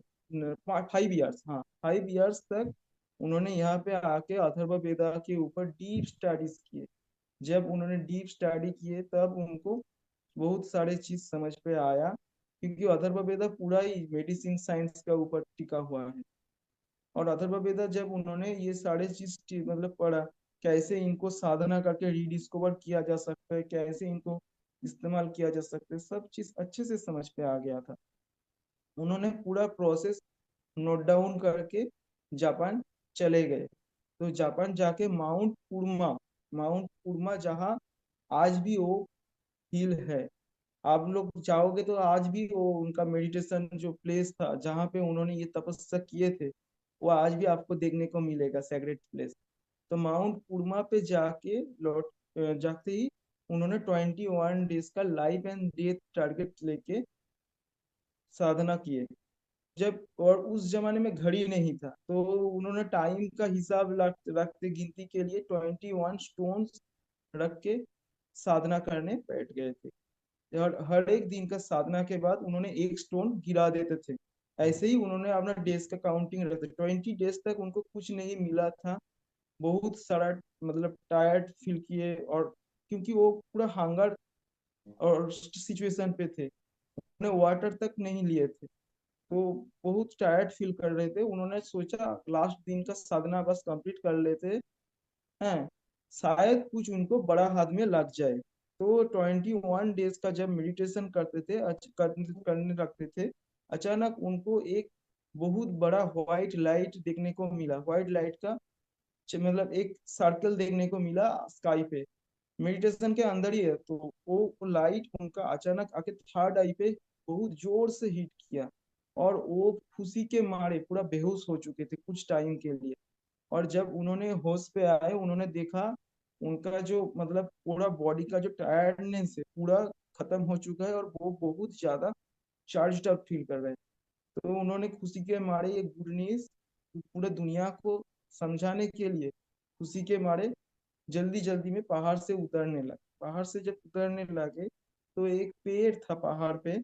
5 इयर्स, हाँ 5 इयर्स तक उन्होंने यहाँ पे आके अथर्ववेदा के ऊपर डीप स्टडीज किए। जब उन्होंने डीप स्टडी किए तब उनको बहुत सारे चीज समझ पे आया, क्योंकि अथर्ववेदा पूरा ही मेडिसिन साइंस का ऊपर टिका हुआ है। और अथर्ववेदा जब उन्होंने ये सारे चीज मतलब पढ़ा, कैसे इनको साधना करके रीडिस्कवर किया जा सकता है, कैसे इनको इस्तेमाल किया जा सकता है, सब चीज अच्छे से समझ पे आ गया था। उन्होंने पूरा प्रोसेस नोट डाउन करके जापान चले गए। तो जापान जाके माउंट पुरमा जहाँ आज भी वो हिल है, आप लोग जाओगे तो आज भी वो उनका मेडिटेशन जो प्लेस था जहाँ पे उन्होंने ये तपस्या किए थे, वो आज भी आपको देखने को मिलेगा, सैक्रेड प्लेस। तो माउंट पुरमा पे जाते ही उन्होंने 21 डेज का लाइफ एंड डेथ टारगेट लेके साधना किए। जब और उस जमाने में घड़ी नहीं था, तो उन्होंने टाइम का हिसाब रखते गिनती के लिए 21 स्टोन्स रख के साधना करने बैठ गए थे। हर एक दिन का साधना के बाद उन्होंने एक स्टोन गिरा देते थे। ऐसे ही उन्होंने अपना डेज का काउंटिंग रखते, 20 डेज तक उनको कुछ नहीं मिला था। बहुत सारा मतलब टायर्ड फील किए, और क्योंकि वो पूरा हंगर और सिचुएशन पे थे, उन्हें वाटर तक नहीं लिए थे, तो बहुत टायर्ड फील कर रहे थे। उन्होंने सोचा लास्ट दिन का साधना बस कंप्लीट कर लेते हैं, शायद कुछ उनको बड़ा हाथ में लग जाए। तो 21 डेज का जब मेडिटेशन करते थे, करने लगते थे, अचानक उनको एक बहुत बड़ा व्हाइट लाइट देखने को मिला। व्हाइट लाइट का मतलब एक सर्कल देखने को मिला स्काई पे, मेडिटेशन के अंदर ही है। तो वो लाइट उनका अचानक आके थर्ड आई पे बहुत जोर से हिट किया, और वो खुशी के मारे पूरा बेहोश हो चुके थे कुछ टाइम के लिए। और जब उन्होंने होश पे आए, उन्होंने देखा उनका जो मतलब पूरा बॉडी का जो टायर्डनेस है पूरा खत्म हो चुका है, और वो बहुत ज्यादा चार्ज्ड अप फील कर रहे हैं। तो उन्होंने खुशी के मारे ये गुड न्यूज पूरे दुनिया को समझाने के लिए खुशी के मारे जल्दी जल्दी में पहाड़ से उतरने लगे। पहाड़ से जब उतरने लगे तो एक पेड़ था पहाड़ पे,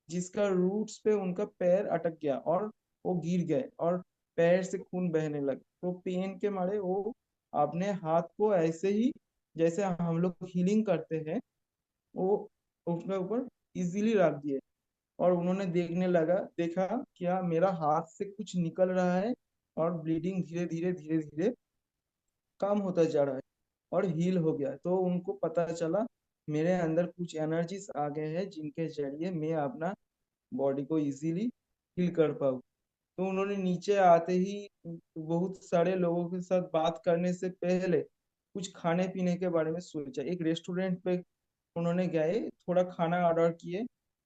जिसका रूट्स पे उनका पैर अटक गया और वो गिर गए, और पैर से खून बहने लगा। तो पेन के मारे वो अपने हाथ को ऐसे ही, जैसे हम लोग हीलिंग करते हैं, वो उसके ऊपर इजीली रख दिए। और उन्होंने देखा क्या मेरा हाथ से कुछ निकल रहा है, और ब्लीडिंग धीरे धीरे धीरे धीरे कम होता जा रहा है और हील हो गया है। तो उनको पता चला मेरे अंदर कुछ एनर्जीज आ गए हैं जिनके जरिए मैं अपना बॉडी को इजीली हील कर पाऊँ। तो उन्होंने नीचे आते ही बहुत सारे लोगों के साथ बात करने से पहले कुछ खाने पीने के बारे में सोचा। एक रेस्टोरेंट पे उन्होंने गए, थोड़ा खाना ऑर्डर किए।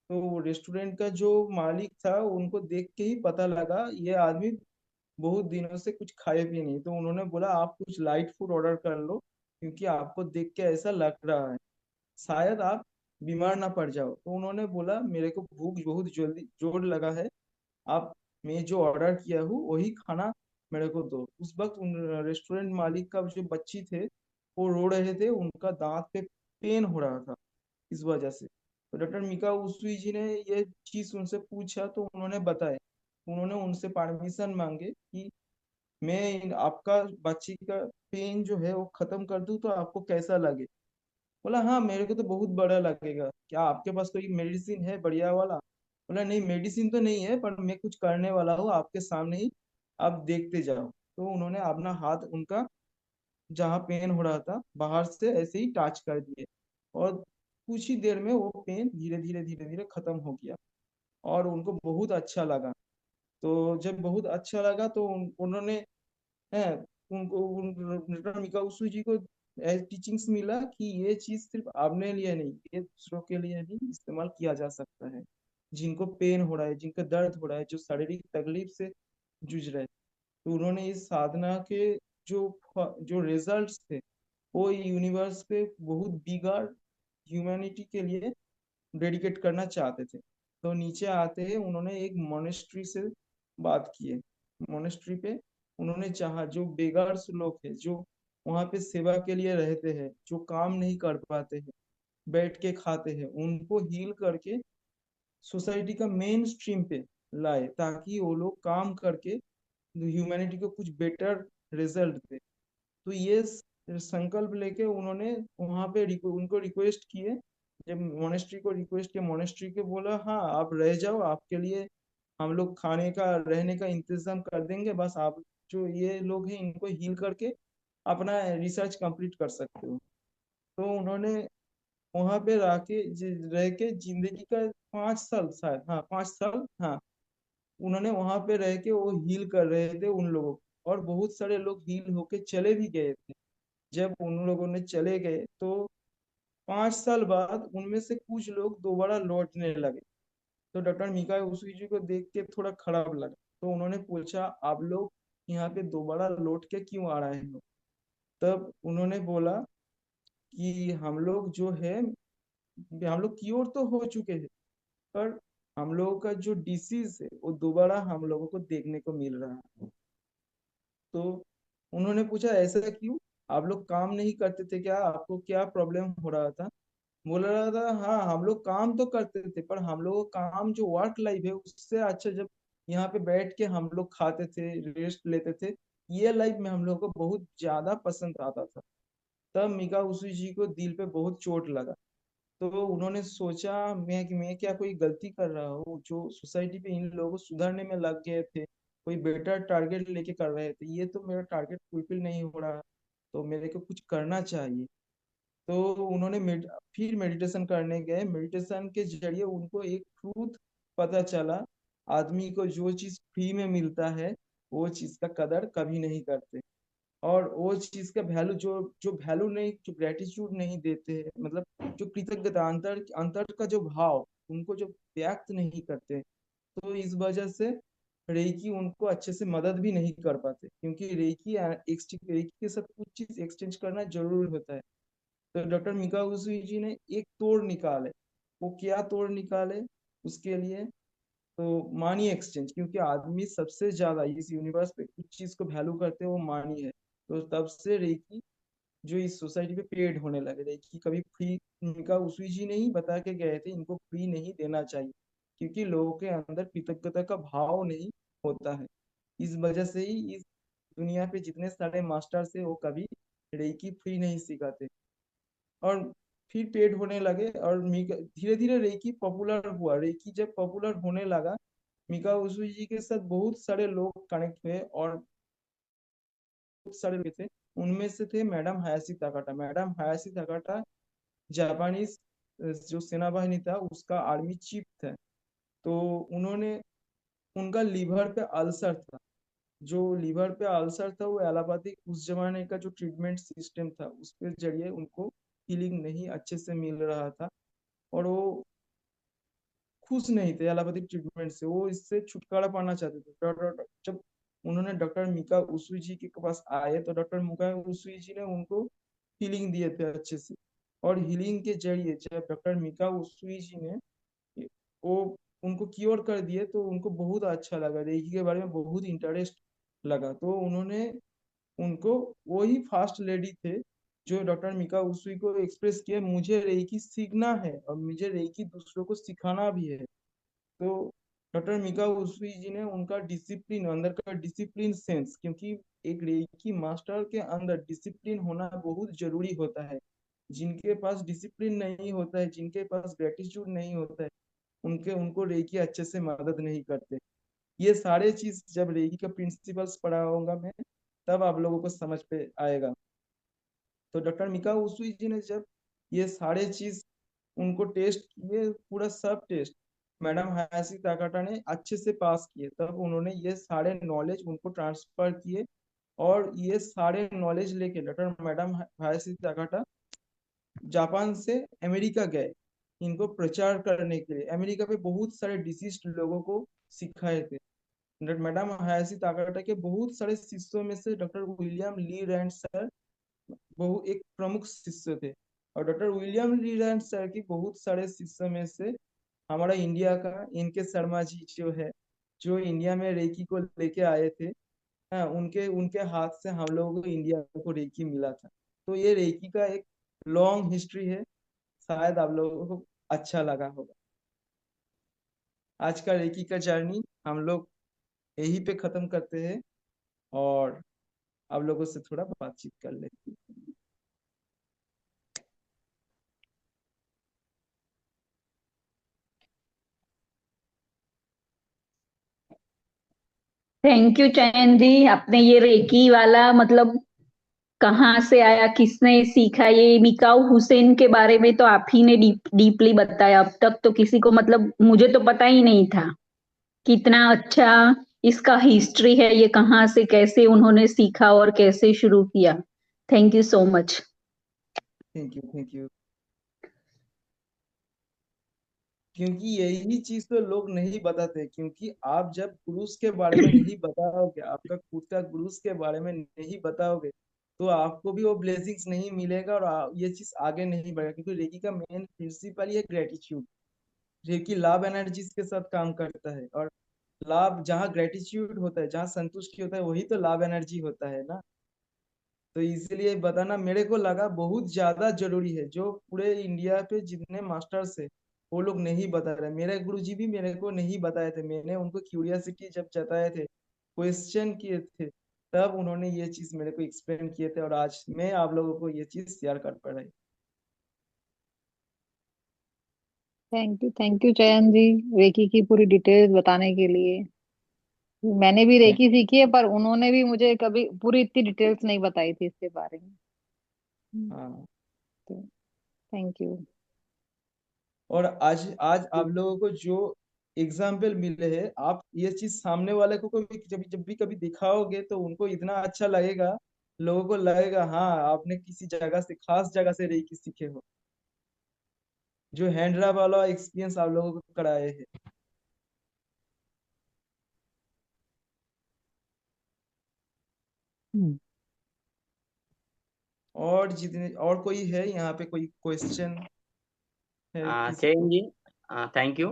तो रेस्टोरेंट का जो मालिक था उनको देख के ही पता लगा ये आदमी बहुत दिनों से कुछ खाए पिए नहीं। तो उन्होंने बोला आप कुछ लाइट फूड ऑर्डर कर लो, क्योंकि आपको देख के ऐसा लग रहा है शायद आप बीमार ना पड़ जाओ। तो उन्होंने बोला मेरे को भूख बहुत जल्दी जोर लगा है, आप मैं जो ऑर्डर किया हूँ वही खाना मेरे को दो। उस वक्त उन रेस्टोरेंट मालिक का जो बच्ची थे वो रो रहे थे, उनका दांत पे पेन हो रहा था इस वजह से। तो डॉक्टर मिका उसुई जी ने ये चीज उनसे पूछा तो उन्होंने बताया। उन्होंने उनसे परमिशन मांगे कि मैं आपका बच्ची का पेन जो है वो खत्म कर दूं तो आपको कैसा लगे। बोला हाँ मेरे को तो बहुत बड़ा लगेगा, क्या आपके पास कोई मेडिसिन है बढ़िया वाला। बोला नहीं मेडिसिन तो नहीं है, पर मैं कुछ करने वाला हूँ आपके सामने ही, आप देखते जाओ। तो उन्होंने अपना हाथ उनका जहाँ पेन हो रहा था बाहर से ऐसे ही टच कर दिए, और कुछ ही देर में वो पेन धीरे धीरे धीरे धीरे खत्म हो गया और उनको बहुत अच्छा लगा। तो जब बहुत अच्छा लगा तो उन्होंने है उनको मिका उसू जी को टीचिंग्स मिला कि ये चीज सिर्फ अपने लिए नहीं, ये दूसरों के लिए भी इस्तेमाल किया जा सकता है, जिनको पेन हो रहा है, जिनको दर्द हो रहा है, जो शारीरिक तकलीफ से जूझ रहे हैं। तो उन्होंने इस साधना के जो जो रिजल्ट्स थे वो यूनिवर्स पे बहुत बिगाड़ ह्यूमैनिटी के लिए डेडिकेट करना चाहते थे। तो नीचे आते हैं उन्होंने एक मोनेस्ट्री से बात की है। मोनेस्ट्री पे उन्होंने चाहा जो बेगार्स लोग हैं, जो वहाँ पे सेवा के लिए रहते हैं, जो काम नहीं कर पाते हैं, बैठ के खाते हैं, उनको हील करके सोसाइटी का मेन स्ट्रीम पे लाए, ताकि वो लोग काम करके ह्यूमैनिटी को कुछ बेटर रिजल्ट दे। तो ये संकल्प लेके उन्होंने वहां पे उनको रिक्वेस्ट किए। जब मोनेस्ट्री को रिक्वेस्ट किया, मोनेस्ट्री के बोला हाँ आप रह जाओ, आपके लिए हम लोग खाने का रहने का इंतजाम कर देंगे, बस आप जो ये लोग हैं इनको हील करके अपना रिसर्च कंप्लीट कर सकते हो। तो उन्होंने वहां पे रह के जिंदगी का 5 साल, शायद हाँ 5 साल, हाँ उन्होंने वहां पे रह के वो हील कर रहे थे उन लोगों को। और बहुत सारे लोग हील होके चले भी गए थे। जब उन लोगों ने चले गए तो 5 साल बाद उनमें से कुछ लोग दोबारा लौटने लगे। तो डॉक्टर मिका उसी जी को देख के थोड़ा खराब लगा। तो उन्होंने पूछा आप लोग यहाँ पे दोबारा लौट के क्यों आ रहे हो। तब उन्होंने बोला कि हम लोग जो है, हम लोग क्योर तो हो चुके हैं, पर हम लोगों का जो डिसीज है वो दोबारा हम लोगों को देखने को मिल रहा है। तो उन्होंने पूछा ऐसा क्यों, आप लोग काम नहीं करते थे क्या, आपको क्या प्रॉब्लम हो रहा था। बोल रहा था हाँ हम लोग काम तो करते थे, पर हम लोग का काम जो वर्क लाइफ है उससे अच्छा जब यहाँ पे बैठ के हम लोग खाते थे, रेस्ट लेते थे, ये लाइफ में हम लोग को बहुत ज्यादा पसंद आता था। तब मिका उसी जी को दिल पे बहुत चोट लगा। तो उन्होंने सोचा मैं क्या कोई गलती कर रहा हूँ, जो सोसाइटी पे इन लोगों को सुधारने में लग गए थे, कोई बेटर टारगेट लेके कर रहे थे, ये तो मेरा टारगेट फुलफिल नहीं हो रहा, तो मेरे को कुछ करना चाहिए। तो उन्होंने फिर मेडिटेशन करने गए। मेडिटेशन के जरिए उनको एक ट्रूथ पता चला, आदमी को जो चीज फ्री में मिलता है वो चीज का कदर कभी नहीं करते, और वो चीज का वैल्यू जो जो वैल्यू नहीं, जो ग्रेटिट्यूड नहीं देते हैं, मतलब जो कृतज्ञता अंतर अंतर का जो भाव उनको जो व्यक्त नहीं करते, तो इस वजह से रेकी उनको अच्छे से मदद भी नहीं कर पाते, क्योंकि रेकी के साथ कुछ चीज एक्सचेंज करना जरूरी होता है। तो डॉक्टर मिका उजुई जी ने एक तोड़ निकाले। वो क्या तोड़ निकाले उसके लिए, तो मानी एक्सचेंज, क्योंकि आदमी सबसे ज्यादा इस यूनिवर्स पे कुछ चीज को वैल्यू करते हैं वो मानी है। तो तब से रेकी जो इस सोसाइटी पे पेड होने लगे, रेकी कभी फ्री इनका उसी जी ने ही बता के गए थे इनको फ्री नहीं देना चाहिए, क्योंकि लोगों के अंदर कृतज्ञता का भाव नहीं होता है। इस वजह से ही इस दुनिया पे जितने सारे मास्टर्स है वो कभी रेकी फ्री नहीं सिखाते। और फिर पेड होने लगे और मिका धीरे धीरे रेकी पॉपुलर हुआ। रेकी जब पॉपुलर होने लगा, मिका उसुई जी के साथ बहुत सारे लोग कनेक्ट हुए और बहुत सारे लोग थे। उनमें से थे madam Hayashi Takata. Madam Hayashi Takata Japanese जो सेनाबाहिनी था उसका आर्मी चीफ था। तो उन्होंने उनका लीवर पे अल्सर था। जो लीवर पे अल्सर था वो एलोपैथिक उस जमाने का जो ट्रीटमेंट सिस्टम था उसके जरिए उनको हीलिंग नहीं अच्छे से मिल रहा था। और वो खुश नहीं थे एलोपैथिक ट्रीटमेंट से, वो इससे छुटकारा पाना चाहते थे। जब उन्होंने डॉक्टर मिका उसुई जी के पास आए तो डॉक्टर मिका उसुई जी ने उनको हीलिंग दिए थे अच्छे से। और हीलिंग के जरिए जब डॉक्टर मिका उसुई जी ने वो उनको क्योर कर दिए तो उनको बहुत अच्छा लगा, रेकी के बारे में बहुत इंटरेस्ट लगा। तो उन्होंने उनको, वही फास्ट लेडी थे जो डॉक्टर मिका उसुई को एक्सप्रेस किए मुझे रेकी सीखना है और मुझे रेकी दूसरों को सिखाना भी है। तो डॉक्टर मिका उसुई जी ने उनका डिसिप्लिन, अंदर का डिसिप्लिन सेंस, क्योंकि एक रेकी मास्टर के अंदर डिसिप्लिन होना बहुत जरूरी होता है। जिनके पास डिसिप्लिन नहीं होता है, जिनके पास ग्रेटिट्यूड नहीं होता है, उनके उनको रेकी अच्छे से मदद नहीं करते। ये सारे चीज जब रेकी का प्रिंसिपल्स पढ़ाऊंगा मैं तब आप लोगों को समझ पे आएगा। तो डॉक्टर मिका उसुई जी ने जब ये सारे चीज उनको टेस्ट किए, पूरा सब टेस्ट मैडम हायाशी ताकाटा ने अच्छे से पास किए, तब उन्होंने ये सारे नॉलेज उनको ट्रांसफर किए। और ये सारे नॉलेज लेके डॉक्टर मैडम हायाशी ताकाटा जापान से अमेरिका गए इनको प्रचार करने के लिए। अमेरिका पे बहुत सारे डिसीज्ड लोगों को सिखाए थे। मैडम हायाशी ताकाटा के बहुत सारे शिष्यों में से डॉक्टर विलियम ली रैंड सर बहु एक प्रमुख शिष्य थे। और डॉक्टर विलियम ली रैंड सर की बहुत सारे शिष्यों में से हमारा इंडिया का इनके शर्मा जी जो है, जो इंडिया में रेकी को लेके आए थे। हाँ, उनके उनके हाथ से हम लोगों को इंडिया को रेकी मिला था। तो ये रेकी का एक लॉन्ग हिस्ट्री है। शायद आप लोगों को अच्छा लगा होगा। आज का रेकी का जर्नी हम लोग यहीं पे खत्म करते हैं और आप लोगों से थोड़ा बातचीत कर लेते हैं। थैंक यू चयन जी, आपने ये रेकी वाला मतलब कहाँ से आया, किसने सीखा, ये मिकाऊ हुसैन के बारे में तो आप ही ने डीपली बताया। अब तक तो किसी को मतलब मुझे तो पता ही नहीं था कितना अच्छा इसका हिस्ट्री है, ये कहाँ से कैसे उन्होंने सीखा और कैसे शुरू किया। Thank you so much. Thank you, thank you. क्योंकि यही चीज तो लोग नहीं बताते, क्योंकि आप जब गुरुज के बारे में नहीं बताओगे, आपका खुद का गुरुज के बारे में नहीं बताओगे, तो आपको भी वो ब्लेसिंग्स नहीं मिलेगा और ये चीज आगे नहीं बढ़ेगा। क्योंकि रेकी का मेन प्रिंसिपल ही है ग्रेटिट्यूड। रेकी लाभ एनर्जीज के साथ काम करता है और लाभ जहाँ ग्रेटिट्यूड होता है, जहाँ संतुष्टि होता है, वही तो लाभ एनर्जी होता है ना। तो इसलिए बताना मेरे को लगा बहुत ज्यादा जरूरी है। जो पूरे इंडिया पे जितने मास्टर्स है वो लोग नहीं बता रहे। मेरे गुरुजी भी मेरे को नहीं बताए थे, मैंने उनको क्यूरियोसिटी जब जताए थे, क्वेश्चन किए थे, तब उन्होंने ये चीज मेरे को एक्सप्लेन किए थे और आज मैं आप लोगों को ये चीज शेयर कर पा रही। थैंक यू चयन जी, रेकी की पूरी डिटेल्स बताने के लिए। मैंने भी रेकी सीखी है, पर उन्होंने भी मुझे कभी पूरी इतनी डिटेल्स नहीं बताई थी इसके बारे में। हाँ। तो थैंक यू। और आज आज आप लोगों को जो एग्जाम्पल मिले हैं, आप ये चीज सामने वाले को कभी जब भी कभी दिखाओगे तो उनको इतना अच्छा लगेगा। लोगों को लगेगा हाँ आपने किसी जगह से, खास जगह से रेकी सीखे हो। जो हैंड्रा वाला एक्सपीरियंस आप लोगों को कराए हैं। हम्म। और जितने और कोई है यहाँ पे, कोई क्वेश्चन है किसी चयन को? जी, थैंक यू।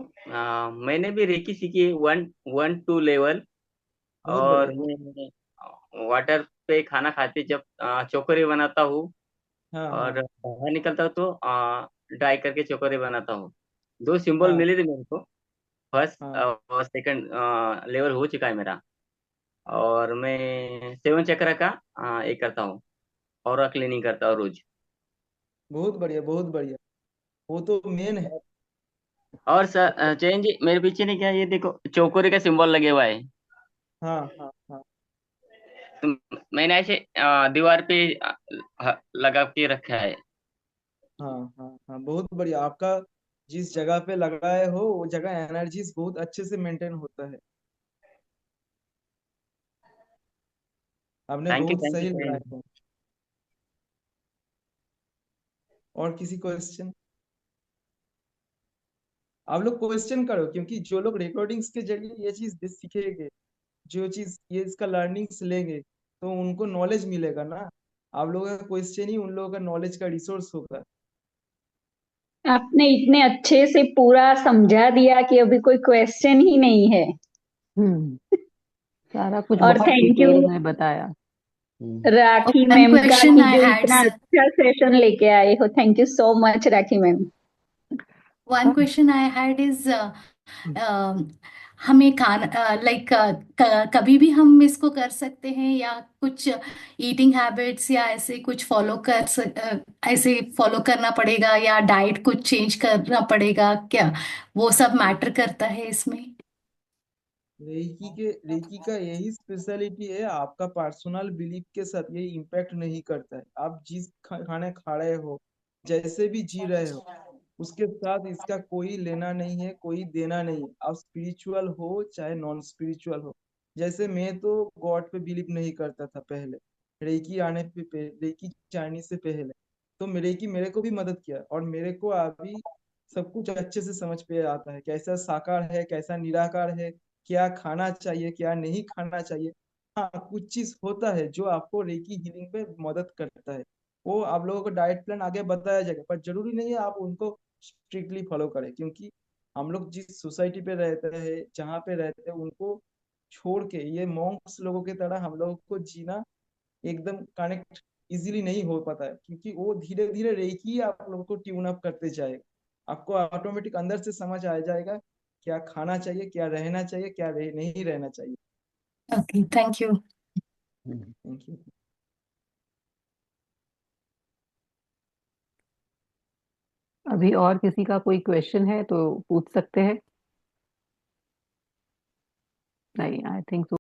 मैंने भी रेकी सीखी है, वन वन टू लेवल। बहुत और बढ़िया। मैं वाटर पे खाना खाते जब चोकरे बनाता हूँ, हाँ और हाँ बाहर निकलता हूँ तो ड्राई करके चोकरे बनाता हूँ। दो सिंबल हाँ मिले थे मेरे को। फर्स्ट हाँ और सेकंड लेवल हो चुका है मेरा। और मैं 7 चक्र का एक करता हूँ, और क्लीनिंग करता हूँ रोज। बहुत बढ़िया, बहुत बढ़िया। वो तो मेन है। और सर चयन जी, मेरे पीछे ने क्या, ये देखो चौकोरे का सिंबल लगे हुआ है। हाँ हाँ हाँ तो मैंने ऐसे दीवार पे लगा के रखा है। हाँ हाँ हाँ, बहुत बढ़िया। आपका जिस जगह पे लगाए हो वो जगह एनर्जीज बहुत अच्छे से मेंटेन होता है। आपने बहुत थैंक यू सही चयन लगाया जी। है। और किसी क्वेश्चन? आप लोग क्वेश्चन करो, क्योंकि जो लोग रिकॉर्डिंग्स के जरिए ये चीज सीखेंगे, जो चीज ये इसका लर्निंग्स लेंगे, तो उनको नॉलेज मिलेगा ना। आप लोगों का क्वेश्चन ही उन लोगों का नॉलेज का रिसोर्स होगा। आपने इतने अच्छे से पूरा समझा दिया कि अभी कोई क्वेश्चन ही नहीं है। हम्म सारा कुछ और बहुत थैंक यू डिटेल में बताया। राखी वन मैम का क्वेश्चन कि आई जो हैड इतना सर, अच्छा सेशन लेके आए हो। Thank you so much rakhi ma'am. One question I had is हमें खाना लाइक कभी भी हम इसको कर सकते हैं, या कुछ ईटिंग हैबिट्स या ऐसे कुछ ऐसे फॉलो करना पड़ेगा, या डाइट कुछ चेंज करना पड़ेगा क्या? वो सब मैटर करता है इसमें? रेकी का यही स्पेशलिटी है, आपका पर्सनल बिलीफ के साथ ये इम्पैक्ट नहीं करता है। आप जिस खाने खा रहे हो, जैसे भी जी रहे हो, उसके साथ इसका कोई लेना नहीं है, कोई देना नहीं है। आप स्पिरिचुअल हो चाहे नॉन स्पिरिचुअल हो। जैसे मैं तो गॉड पे बिलीव नहीं करता था पहले, रेकी जाने से पहले। तो रेकी मेरे को भी मदद किया, और मेरे को अभी सब कुछ अच्छे से समझ पे आता है, कैसा साकार है कैसा निराकार है, क्या खाना चाहिए क्या नहीं खाना चाहिए। हाँ, कुछ चीज होता है जो आपको रेकी हीलिंग पे मदद करता है। वो आप लोगों को डाइट प्लान आगे बताया जाएगा, पर जरूरी नहीं है आप उनको स्ट्रिक्टली फॉलो करें, क्योंकि हम लोग जिस सोसाइटी पे रहते हैं, जहाँ पे रहते हैं, उनको छोड़ के ये मॉन्क्स लोगों की तरह हम लोगों को जीना एकदम कनेक्ट इजीली नहीं हो पाता है, क्योंकि वो धीरे धीरे रेकी आप लोगों को ट्यून अप करते जाएगा। आपको ऑटोमेटिक अंदर से समझ आ जाएगा क्या खाना चाहिए, क्या रहना चाहिए, क्या नहीं रहना चाहिए। Okay, thank you. Thank you. अभी और किसी का कोई क्वेश्चन है तो पूछ सकते हैं। नहीं, आई थिंक